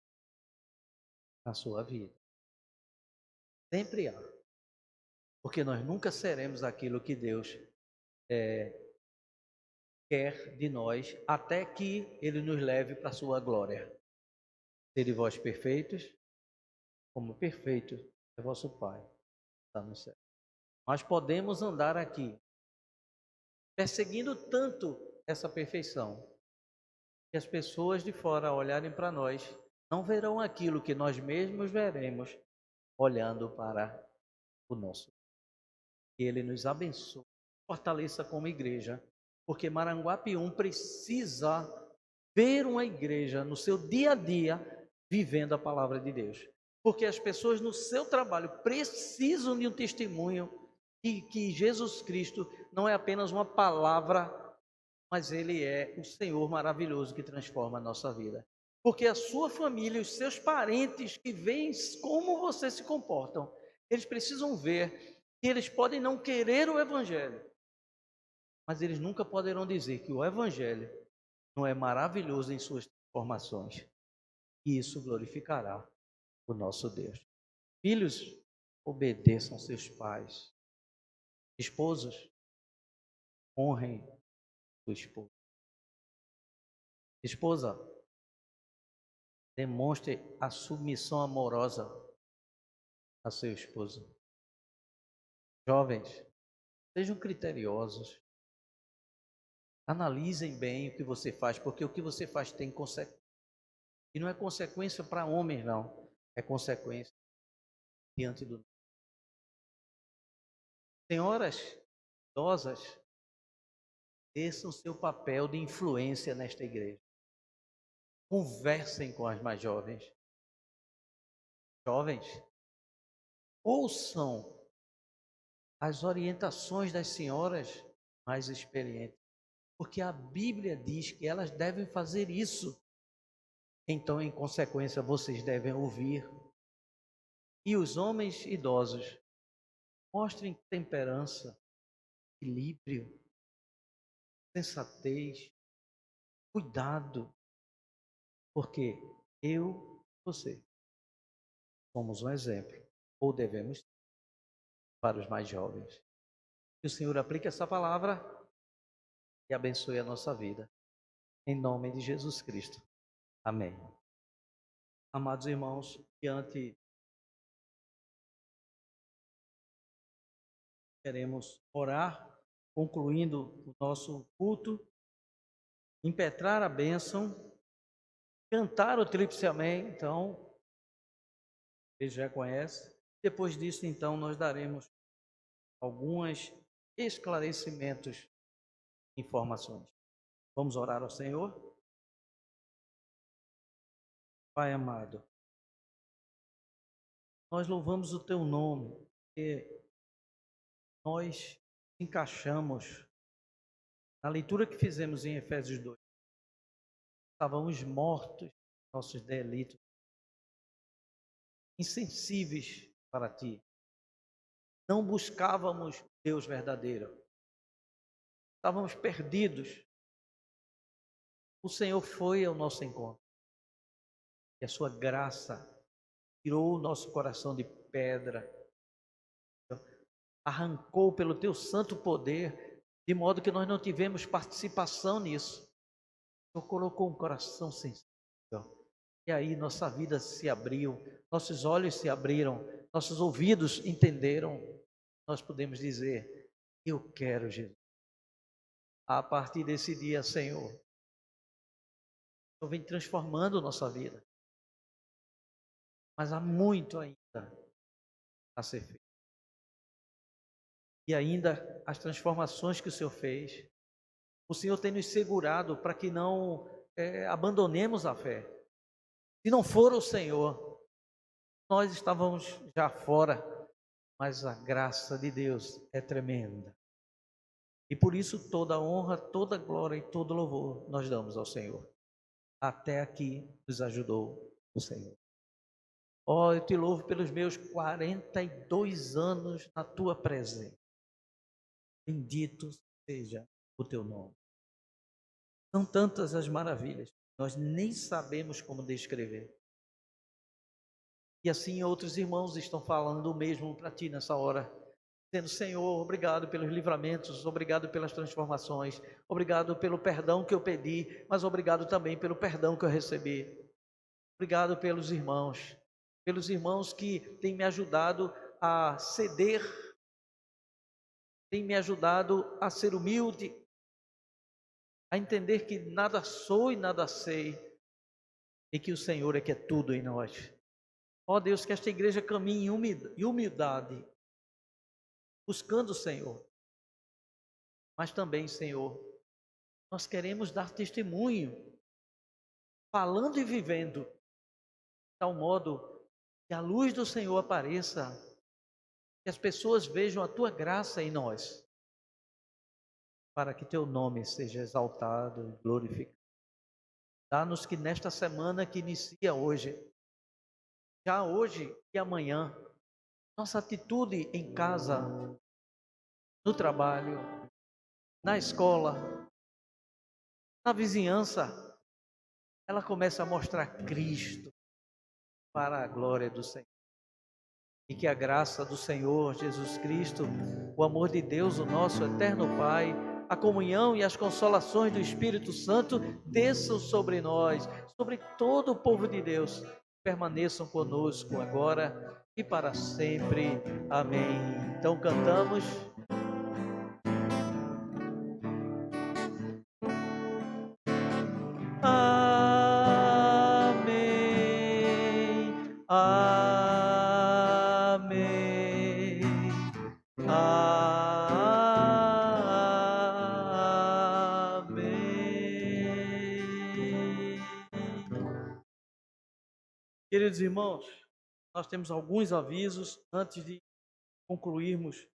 S3: na sua vida. Sempre há. Porque nós nunca seremos aquilo que Deus quer de nós, até que Ele nos leve para a sua glória. Sede vós perfeitos, como perfeito é vosso Pai, que está no céu. Nós podemos andar aqui, perseguindo tanto essa perfeição, que as pessoas de fora olharem para nós, não verão aquilo que nós mesmos veremos olhando para o nosso. Que Ele nos abençoe, fortaleça como igreja, porque Maranguape 1 precisa ver uma igreja no seu dia a dia vivendo a palavra de Deus. Porque as pessoas no seu trabalho precisam de um testemunho que Jesus Cristo não é apenas uma palavra, mas Ele é o Senhor maravilhoso que transforma a nossa vida. Porque a sua família, os seus parentes que veem como você se comportam, eles precisam ver que eles podem não querer o Evangelho, mas eles nunca poderão dizer que o Evangelho não é maravilhoso em suas transformações. E isso glorificará o nosso Deus. Filhos, obedeçam seus pais. Esposas, honrem sua esposa. Esposa, demonstre a submissão amorosa a seu esposo. Jovens, sejam criteriosos. Analisem bem o que você faz, porque o que você faz tem consequência. E não é consequência para homens, não. É consequência diante do... Senhoras idosas, exerçam seu papel de influência nesta igreja. Conversem com as mais jovens. Jovens, ouçam as orientações das senhoras mais experientes, porque a Bíblia diz que elas devem fazer isso. Então, em consequência, vocês devem ouvir. E os homens idosos, mostrem temperança, equilíbrio, sensatez, cuidado, porque eu, você, somos um exemplo, ou devemos ser, para os mais jovens. Que o Senhor aplique essa palavra e abençoe a nossa vida. Em nome de Jesus Cristo. Amém. Amados irmãos, diante queremos orar, concluindo o nosso culto, impetrar a bênção, cantar o tríplice amém, então, ele já conhece. Depois disso, então, nós daremos alguns esclarecimentos, informações. Vamos orar ao Senhor? Pai amado, nós louvamos o Teu nome, porque nós encaixamos na leitura que fizemos em Efésios 2. Estávamos mortos, nossos delitos, insensíveis para Ti. Não buscávamos Deus verdadeiro. Estávamos perdidos. O Senhor foi ao nosso encontro. E a sua graça tirou o nosso coração de pedra, arrancou pelo Teu santo poder, de modo que nós não tivemos participação nisso. O Senhor colocou um coração sensível. E aí nossa vida se abriu, nossos olhos se abriram, nossos ouvidos entenderam. Nós podemos dizer, eu quero Jesus. A partir desse dia, Senhor, o Senhor vem transformando nossa vida. Mas há muito ainda a ser feito. E ainda as transformações que o Senhor fez, o Senhor tem nos segurado para que não abandonemos a fé. Se não for o Senhor, nós estávamos já fora, mas a graça de Deus é tremenda. E por isso toda a honra, toda a glória e todo louvor nós damos ao Senhor. Até aqui nos ajudou o Senhor. Ó, eu te louvo pelos meus 42 anos na tua presença. Bendito seja o teu nome. São tantas as maravilhas, nós nem sabemos como descrever. E assim outros irmãos estão falando o mesmo para ti nessa hora. Dizendo, Senhor, obrigado pelos livramentos, obrigado pelas transformações, obrigado pelo perdão que eu pedi, mas obrigado também pelo perdão que eu recebi. Obrigado pelos irmãos, pelos irmãos que têm me ajudado a ceder, têm me ajudado a ser humilde, a entender que nada sou e nada sei, e que o Senhor é que é tudo em nós. Ó Deus, que esta igreja caminhe em humildade, buscando o Senhor. Mas também, Senhor, nós queremos dar testemunho, falando e vivendo, de tal modo que a luz do Senhor apareça, que as pessoas vejam a tua graça em nós, para que teu nome seja exaltado e glorificado. Dá-nos que nesta semana que inicia hoje, já hoje e amanhã, nossa atitude em casa, no trabalho, na escola, na vizinhança, ela começa a mostrar Cristo para a glória do Senhor. E que a graça do Senhor Jesus Cristo, o amor de Deus, o nosso eterno Pai, a comunhão e as consolações do Espírito Santo desçam sobre nós, sobre todo o povo de Deus, permaneçam conosco agora e para sempre. Amém. Então cantamos. Amém. Amém. Amém. Queridos irmãos, nós temos alguns avisos antes de concluirmos